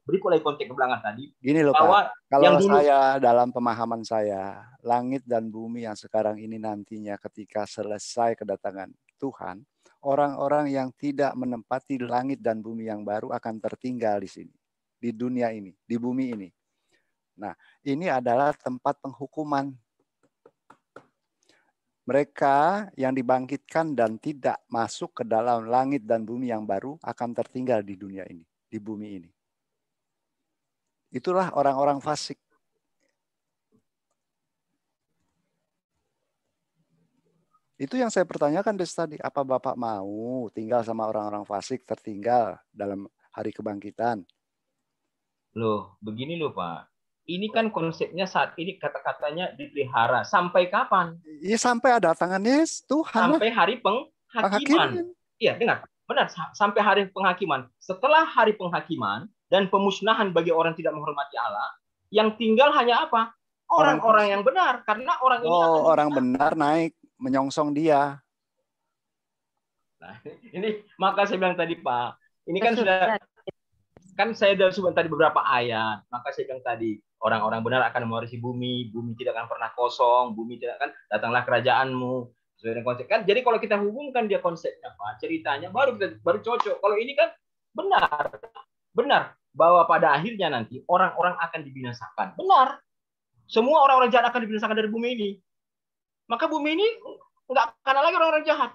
beri konteks ke belakang tadi, gini loh, bahwa Pak, kalau saya dalam pemahaman saya, langit dan bumi yang sekarang ini nantinya ketika selesai kedatangan Tuhan, orang-orang yang tidak menempati langit dan bumi yang baru akan tertinggal di sini, di dunia ini, di bumi ini. Nah, ini adalah tempat penghukuman. Mereka yang dibangkitkan dan tidak masuk ke dalam langit dan bumi yang baru akan tertinggal di dunia ini, di bumi ini. Itulah orang-orang fasik. Itu yang saya pertanyakan dari tadi. Apa Bapak mau tinggal sama orang-orang fasik tertinggal dalam hari kebangkitan? Loh, begini loh Pak. Ini kan konsepnya saat ini kata-katanya dipelihara. Sampai kapan? Iya, sampai ada tangannya Tuhan. Sampai hari penghakiman. Iya, dengar. Benar, sampai hari penghakiman. Setelah hari penghakiman dan pemusnahan bagi orang tidak menghormati Allah, yang tinggal hanya apa? Orang-orang yang benar. Karena orang ini orang benar naik, menyongsong dia. Nah, ini maka saya bilang tadi Pak, ini kan saya sudah sebut tadi beberapa ayat. Maka saya bilang tadi, orang-orang benar akan mewarisi bumi, bumi tidak akan pernah kosong, bumi tidak akan datanglah kerajaanmu. Sesuai dengan konsep kan. Jadi kalau kita hubungkan dia konsepnya Pak, ceritanya baru cocok. Kalau ini kan benar bahwa pada akhirnya nanti orang-orang akan dibinasakan. Benar. Semua orang-orang jahat akan dibinasakan dari bumi ini. Maka bumi ini nggak akan lagi orang-orang jahat.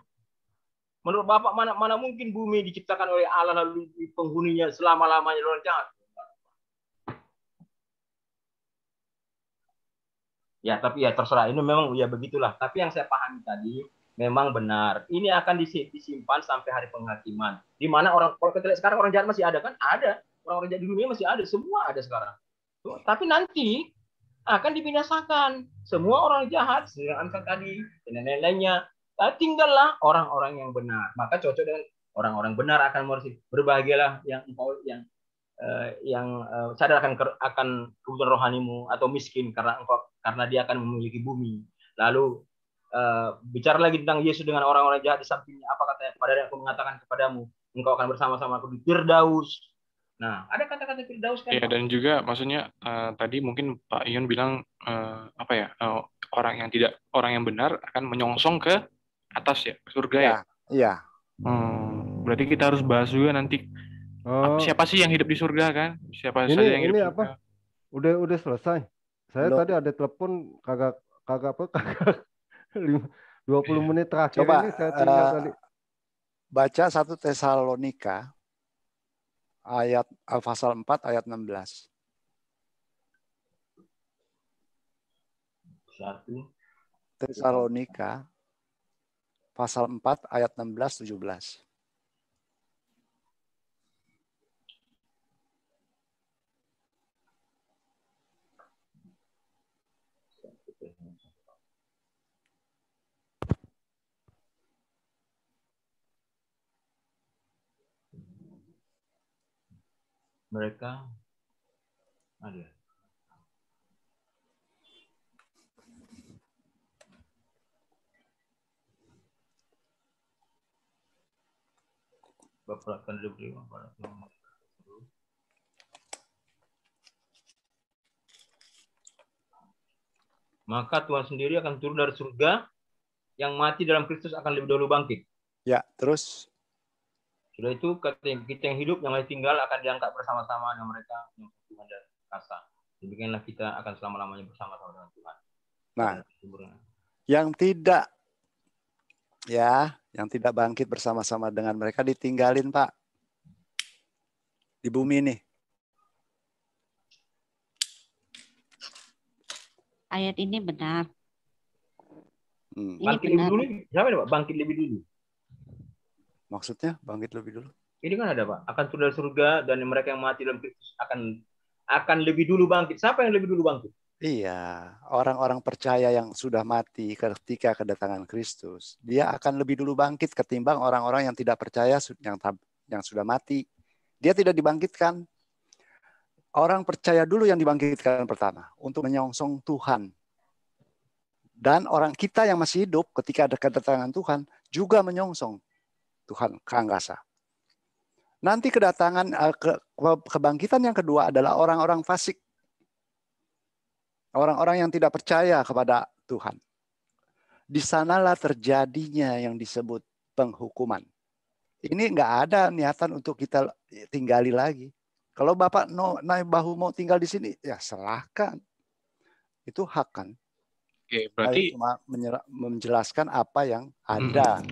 Menurut Bapak, mana mungkin bumi diciptakan oleh Allah lalu penghuninya selama-lamanya orang jahat? Ya, tapi ya terserah. Ini memang ya begitulah. Tapi yang saya pahami tadi, memang benar. Ini akan disimpan sampai hari penghakiman. Di mana kalau kita lihat sekarang orang jahat masih ada kan? Ada. Orang-orang jahat di dunia masih ada. Semua ada sekarang. Tapi nanti akan dibinasakan. Semua orang jahat, sedang tadi, dan lain-lainnya. Tinggallah orang-orang yang benar. Maka cocok dengan orang-orang benar akan berbahagialah yang sadar akan kebutuhan rohanimu, atau miskin karena dia akan memiliki bumi. Lalu bicara lagi tentang Yesus dengan orang-orang jahat di sampingnya. Apa katanya? Padahal aku mengatakan kepadamu, engkau akan bersama-sama aku di Firdaus. Nah, ada kata-kata Firdaus kan? Ya, dan juga maksudnya tadi mungkin Pak Ion bilang orang yang benar akan menyongsong ke atas ya, ke surga ya. Iya. Berarti kita harus bahas juga nanti siapa sih yang hidup di surga kan? Siapa saja yang hidup di surga? Udah selesai. Saya tadi ada telepon kagak 20 menit terakhir. Coba, ini saya tinggal tadi. Baca 1 Tesalonika ayat pasal 4 ayat 16. 1 Tesalonika pasal 4 ayat 16-17. Mereka ada. Bapak akan diberi pada Tuhan. Maka Tuhan sendiri akan turun dari surga, yang mati dalam Kristus akan lebih dahulu bangkit. Ya, terus? Sudah itu kita yang hidup, yang masih tinggal akan diangkat bersama-sama dengan mereka yang Tuhan dan kasa. Demikianlah kita akan selama-lamanya bersama-sama dengan Tuhan. Nah, yang tidak bangkit bersama-sama dengan mereka ditinggalin, Pak. Di bumi ini. Ayat ini benar. Bangkit lebih dulu, siapa Pak? Bangkit lebih dulu. Maksudnya bangkit lebih dulu? Ini kan ada Pak, akan turun dari surga dan mereka yang mati dalam Kristus akan lebih dulu bangkit. Siapa yang lebih dulu bangkit? Iya, orang-orang percaya yang sudah mati ketika kedatangan Kristus, dia akan lebih dulu bangkit ketimbang orang-orang yang tidak percaya yang sudah mati. Dia tidak dibangkitkan. Orang percaya dulu yang dibangkitkan pertama untuk menyongsong Tuhan. Dan orang kita yang masih hidup ketika ada kedatangan Tuhan juga menyongsong Tuhan ke angkasa. Nanti kedatangan kebangkitan yang kedua adalah orang-orang fasik. Orang-orang yang tidak percaya kepada Tuhan. Di sanalah terjadinya yang disebut penghukuman. Ini nggak ada niatan untuk kita tinggali lagi. Kalau Bapak naik bahu mau tinggal di sini, ya silahkan. Itu hak kan. Oke, berarti cuma menjelaskan apa yang ada.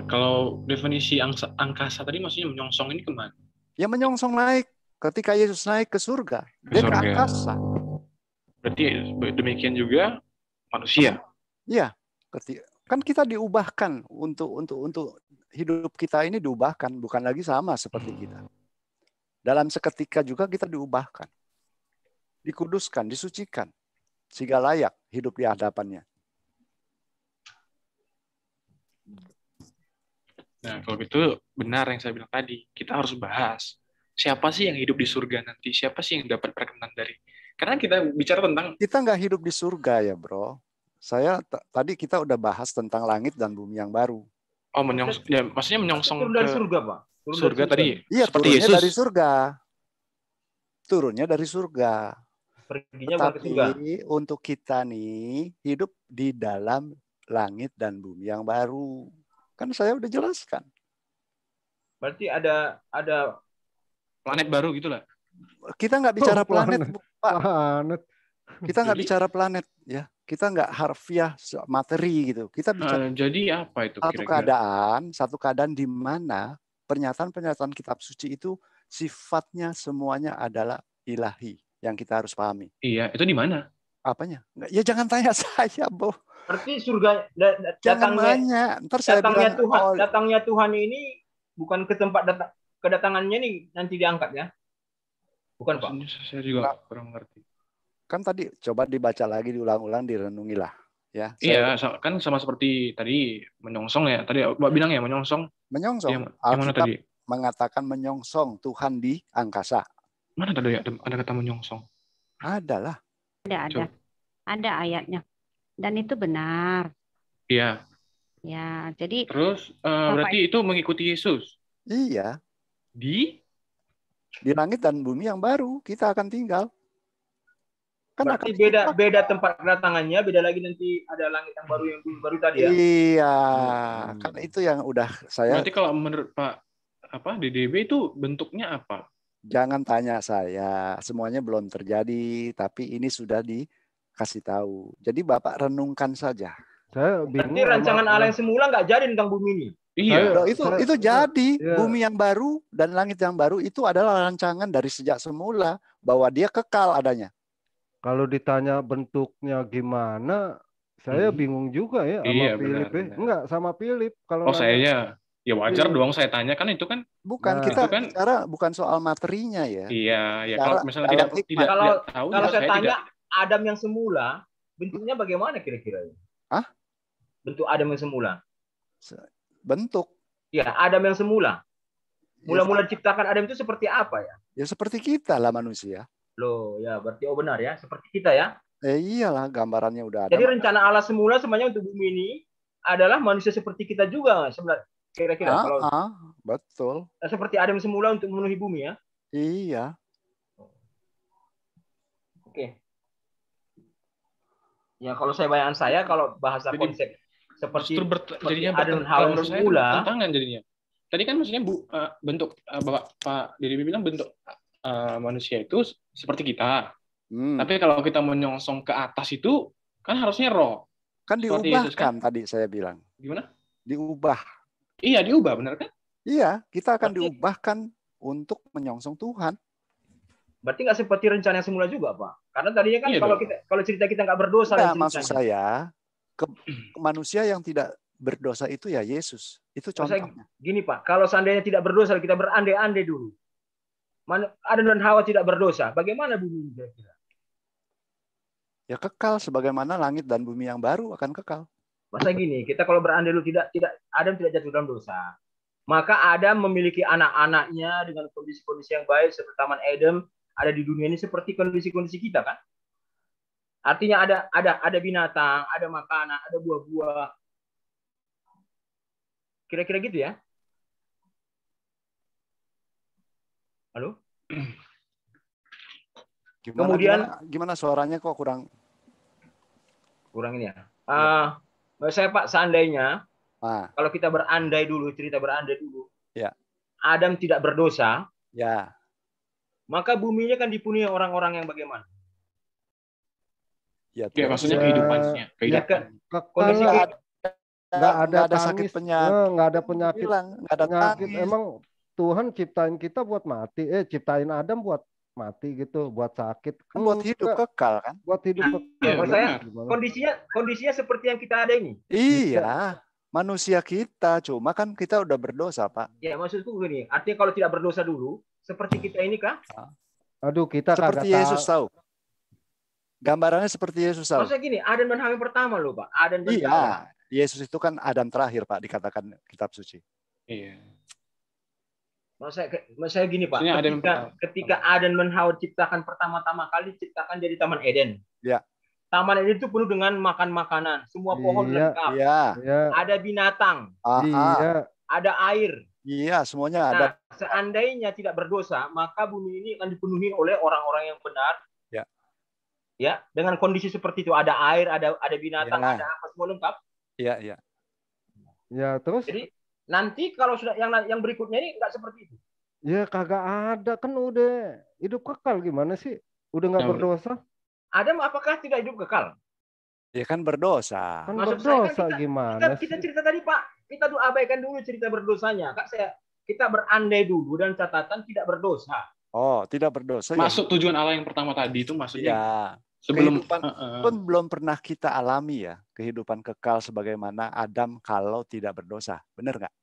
Kalau definisi angkasa tadi maksudnya menyongsong ini kemana? Ya menyongsong naik. Ketika Yesus naik ke surga, dia ke angkasa. Berarti demikian juga manusia. Iya, kan kita diubahkan untuk hidup kita ini diubahkan, bukan lagi sama seperti kita. Dalam seketika juga kita diubahkan, dikuduskan, disucikan, sehingga layak hidup di hadapannya. Nah, kalau gitu benar yang saya bilang tadi, kita harus bahas siapa sih yang hidup di surga nanti, siapa sih yang dapat perkenan dari. Karena kita bicara tentang kita nggak hidup di surga ya, bro. Tadi kita udah bahas tentang langit dan bumi yang baru. Oh, ya, maksudnya menyongsong turun dari surga, Pak. Surga tadi. Iya, seperti turunnya Yesus. dari surga. Turunnya dari surga. Tapi untuk kita nih hidup di dalam langit dan bumi yang baru. Kan saya udah jelaskan. Berarti ada planet baru gitu lah. Kita nggak bicara planet, Pak. Planet. Kita nggak bicara planet, ya. Kita nggak harfiah materi gitu. Kita bicara jadi apa itu satu keadaan di mana pernyataan-pernyataan kitab suci itu sifatnya semuanya adalah ilahi yang kita harus pahami. Iya, itu di mana? Apanya? Ya jangan tanya saya, Bo. Berarti surga jangan nanya. Ntar saya datangnya bilang, Tuhan, datangnya Tuhan ini bukan ke tempat kedatangannya nih nanti diangkat ya. Bukan, Pak. Saya juga kurang ngerti. Kan tadi coba dibaca lagi, diulang-ulang, direnungilah. Ya, iya, kan sama seperti tadi menyongsong ya. Tadi Pak bilang ya menyongsong. Menyongsong. Yang mana tadi? Mengatakan menyongsong Tuhan di angkasa. Mana tadi ada kata menyongsong? Adalah. Ada ayatnya. Dan itu benar. Iya. Ya, jadi. Terus berarti itu mengikuti Yesus. Iya. Di langit dan bumi yang baru kita akan tinggal. Kan berarti beda tempat kedatangannya, beda lagi nanti ada langit yang baru yang baru tadi ya. Iya, kan itu yang udah saya. Berarti kalau menurut Pak DDB itu bentuknya apa? Jangan tanya saya, semuanya belum terjadi, tapi ini sudah dikasih tahu. Jadi Bapak renungkan saja. Berarti rancangan Allah yang semula nggak jadi tentang bumi ini. Iya, itu jadi bumi yang baru dan langit yang baru itu adalah rancangan dari sejak semula bahwa dia kekal adanya. Kalau ditanya bentuknya gimana, saya bingung juga ya sama Philip. Enggak sama Philip. Kalau saya ya wajar dong saya tanya kan itu kan. Bukan kita bicara bukan soal materinya ya. Iya, ya kalau misalnya tidak tahu. Kalau saya tanya Adam yang semula bentuknya bagaimana kira-kira? Bentuk Adam yang semula. Bentuk. Ya, Adam yang semula. Mula-mula diciptakan Adam itu seperti apa ya? Ya seperti kita lah manusia. Loh, ya berarti benar ya, seperti kita ya. Iyalah, gambarannya udah ada. Jadi rencana Allah semula semuanya untuk bumi ini adalah manusia seperti kita juga sebenarnya. Kira-kira betul. Seperti Adam semula untuk memenuhi bumi ya. Iya. Oke. Ya kalau saya bayangan saya kalau bahasa konsep seperti jadinya Adam Hawa semula tantangan jadinya. Tadi kan maksudnya bentuk Pak Diri bilang bentuk manusia itu seperti kita. Tapi kalau kita menyongsong ke atas itu kan harusnya roh. Kan diubahkan tadi saya bilang. Gimana? Diubah. Iya, diubah, benar kan? Iya, kita akan diubahkan untuk menyongsong Tuhan. Berarti nggak seperti rencana yang semula juga, Pak? Karena tadinya kan kalau cerita kita nggak berdosa. Maksud saya manusia yang tidak berdosa itu ya Yesus. Itu contohnya. Gini, Pak, kalau seandainya tidak berdosa kita berandai-andai dulu. Adam dan Hawa tidak berdosa, bagaimana bumi kira-kira? Ya kekal sebagaimana langit dan bumi yang baru akan kekal. Masa gini, kita kalau berandai dulu Adam tidak jatuh dalam dosa. Maka Adam memiliki anak-anaknya dengan kondisi-kondisi yang baik seperti Taman Eden ada di dunia ini seperti kondisi-kondisi kita kan? Artinya ada binatang, ada makanan, ada buah-buah. Kira-kira gitu ya? Halo? Gimana suaranya kok kurang ini ya? Saya Pak seandainya kalau kita cerita berandai dulu. Ya. Adam tidak berdosa. Ya. Maka buminya kan dipenuhi orang-orang yang bagaimana? Ya, maksudnya kehidupannya. Kondisi nggak ada sakit penyakit, nggak ada penyakit, nggak ada penyakit. Emang Tuhan ciptain kita buat mati, ciptain Adam buat mati gitu, buat sakit, kan buat hidup kekal kan? Buat hidup kekal. Kondisinya seperti yang kita ada ini. Iya, manusia kita, cuma kan kita udah berdosa, Pak. Ya maksudku begini, artinya kalau tidak berdosa dulu, seperti kita ini kah? Aduh, kita seperti Yesus tahu. Gambarannya seperti Yesus tahu. Maksudnya gini, Adam dan Hawa pertama loh, Pak. Adam dan Hawa. Yesus itu kan Adam terakhir, Pak, dikatakan kitab suci. Iya. Maksudnya gini, Pak. Ketika Adam dan Hawa ciptakan pertama-tama kali ciptakan dari Taman Eden. Ya. Taman Eden itu penuh dengan makan makanan, semua pohon lengkap. Iya. Ada binatang. Iya. Ada air. Iya, semuanya ada. Seandainya tidak berdosa, maka bumi ini akan dipenuhi oleh orang-orang yang benar. Ya. Ya, dengan kondisi seperti itu, ada air, ada binatang, ada apa semua lengkap. Iya, iya. Ya, terus jadi nanti kalau sudah yang berikutnya ini enggak seperti itu. Ya kagak ada kan udah hidup kekal gimana sih? Udah nggak berdosa? Adam apakah tidak hidup kekal? Ya kan berdosa. Kan Maksud berdosa saya kan gimana kita sih? cerita tadi Pak, kita tuh abaikan dulu cerita berdosanya. Kak kita berandai dulu dan catatan tidak berdosa. Oh, tidak berdosa. Masuk ya. tujuan Allah yang pertama tadi itu maksudnya Ya. sebelum Kehidupan pun belum pernah kita alami ya, kehidupan kekal sebagaimana Adam kalau tidak berdosa. Benar nggak?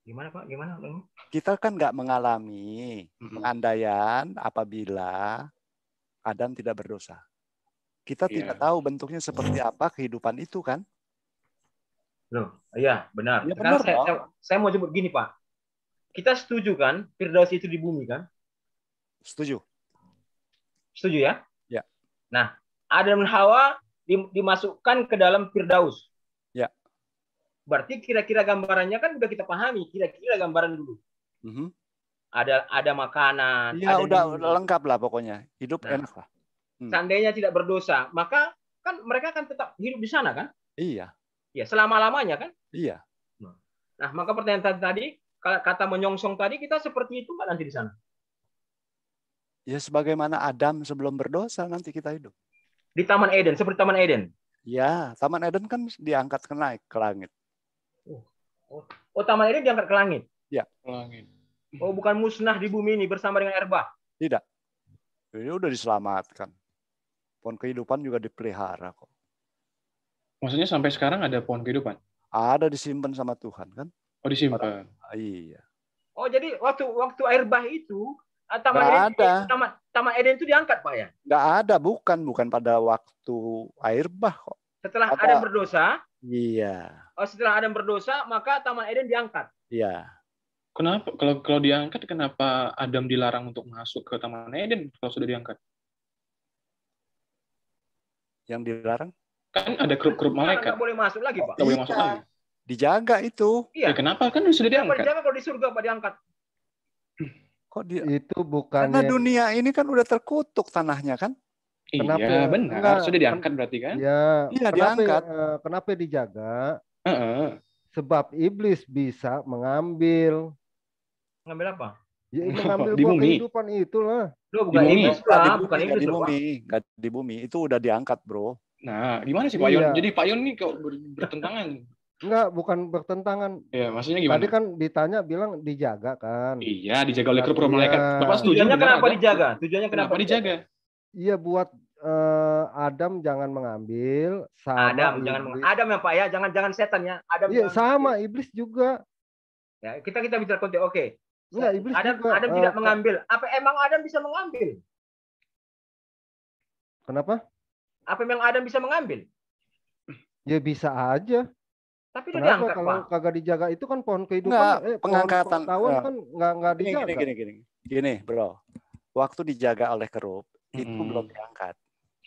Gimana Pak? Gimana? Kita kan nggak mengalami pengandaian apabila Adam tidak berdosa. Kita tidak tahu bentuknya seperti apa kehidupan itu kan? Loh, iya benar. Ya, Sekarang benar saya mau jemput gini Pak. Kita setuju kan Firdaus itu di bumi kan? Setuju. Setuju ya? Ya. Nah, Adam dan Hawa dimasukkan ke dalam Firdaus. Ya. Berarti kira-kira gambarannya kan udah kita pahami. Kira-kira gambaran dulu. Ada makanan. Ya ada udah lengkap lah pokoknya. Hidup enak lah. Seandainya tidak berdosa, maka kan mereka kan tetap hidup di sana kan? Iya. Ya, selama-lamanya kan? Iya. Nah, maka pertanyaan tadi, kalau kata menyongsong tadi, kita seperti itu nggak nanti di sana? Ya sebagaimana Adam sebelum berdosa nanti kita hidup. Di Taman Eden, seperti Taman Eden? Ya, Taman Eden kan diangkat naik ke langit. Oh, Taman Eden diangkat ke langit? Ya. Ke langit. Oh, bukan musnah di bumi ini bersama dengan air bah? Tidak. Ini udah diselamatkan. Pohon kehidupan juga dipelihara kok. Maksudnya sampai sekarang ada pohon kehidupan? Ada disimpan sama Tuhan kan? Oh, disimpan. Iya. Oh, jadi waktu air bah itu Taman Eden itu diangkat Pak ya? Nggak ada, bukan pada waktu air bah kok. Setelah Adam berdosa? Iya. Oh, setelah Adam berdosa, maka Taman Eden diangkat. Iya. Kenapa kalau diangkat kenapa Adam dilarang untuk masuk ke Taman Eden kalau sudah diangkat? Yang dilarang? Kan ada grup-grup malaikat. Nggak boleh masuk lagi, Pak. Nggak boleh masuk lagi. Dijaga itu. Iya. Ya, kenapa? Kan sudah diangkat. Dijaga kalau di surga Pak diangkat. Kok dia? Itu bukannya. Karena dunia ini kan udah terkutuk tanahnya kan? Kenapa? Iya, benar. Enggak, sudah diangkat berarti kan? Iya, diangkat. Kenapa dijaga? Sebab iblis bisa mengambil. Ngambil apa? Ya, mengambil buah kehidupan itulah. Loh, bukan iblis lah, bukan iblis Nggak di bumi. Itu udah diangkat, bro. Nah, gimana sih Pak Yon? Jadi Pak Yon nih kok bertentangan? Enggak, bukan bertentangan. Ya, maksudnya gimana? Tadi kan ditanya bilang dijaga kan. Iya, dijaga oleh grup malaikat. Bapak setuju? Tujuannya kenapa dijaga? Tujuannya kenapa dijaga? Iya, buat Adam jangan mengambil, sama Adam ya Pak ya, jangan setan ya. Adam iya, sama iblis juga. Ya, kita bicara konteks. Oke. Enggak, iblis juga. Adam tidak mengambil. Apa emang Adam bisa mengambil? Kenapa? Apa emang Adam bisa mengambil? Ya bisa aja. Tapi itu diangkat, kalau Pak. kagak dijaga itu kan pohon kehidupan, pengangkatan tahun kan nggak dijaga. Gini, bro. Waktu dijaga oleh kerup itu belum diangkat.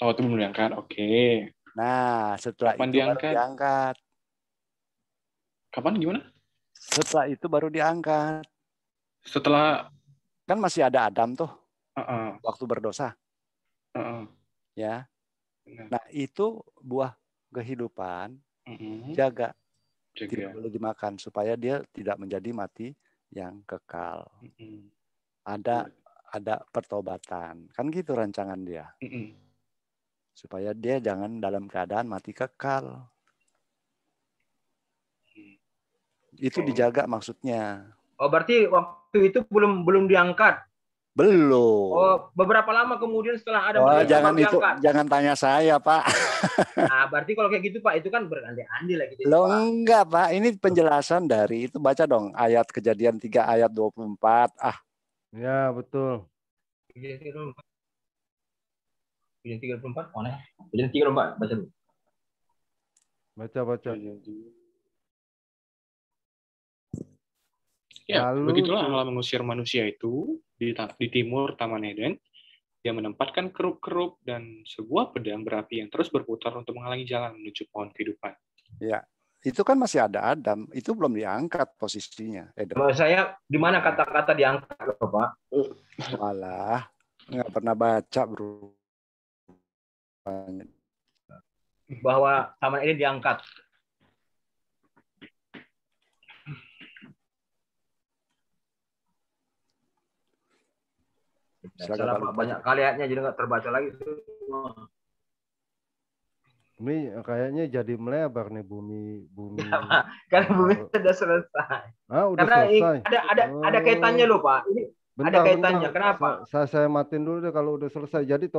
Oh, itu belum diangkat. Oke. Nah, setelah kapan itu diangkat? baru diangkat. Kapan gimana? Setelah itu baru diangkat. Setelah kan masih ada Adam tuh. Waktu berdosa. Ya. Nah, itu buah kehidupan. Jaga. Tidak boleh dimakan supaya dia tidak menjadi mati yang kekal. Ada pertobatan. Kan gitu rancangan dia. Supaya dia jangan dalam keadaan mati kekal. Itu dijaga maksudnya. Oh, berarti waktu itu belum diangkat. Belum. Oh, beberapa lama kemudian setelah ada jangan itu diangkat. Jangan tanya saya, Pak. Nah, berarti kalau kayak gitu Pak, itu kan berandai-andai lah gitu. Loh, enggak, Pak. Ini penjelasan dari itu, baca dong ayat Kejadian 3 ayat 24. Ya, betul. Kejadian 34 mana? Kejadian 34 baca dulu. Baca. Ya, begitulah Allah mengusir manusia itu di timur Taman Eden. Dia menempatkan kerup-kerup dan sebuah pedang berapi yang terus berputar untuk menghalangi jalan menuju pohon kehidupan. Ya, itu kan masih ada Adam. Itu belum diangkat posisinya. Menurut saya, di mana kata-kata diangkat, Pak? Walah, nggak pernah baca, bro. Bahwa Taman Eden diangkat. Salah Pak, banyak kali ayatnya jadi nggak terbaca lagi. Ini kayaknya jadi melebar nih bumi. Karena bumi sudah selesai. Udah karena selesai. Ada kaitannya loh Pak. Ini Bentar, ada kaitannya. Kenapa? Saya matiin dulu deh kalau udah selesai. Jadi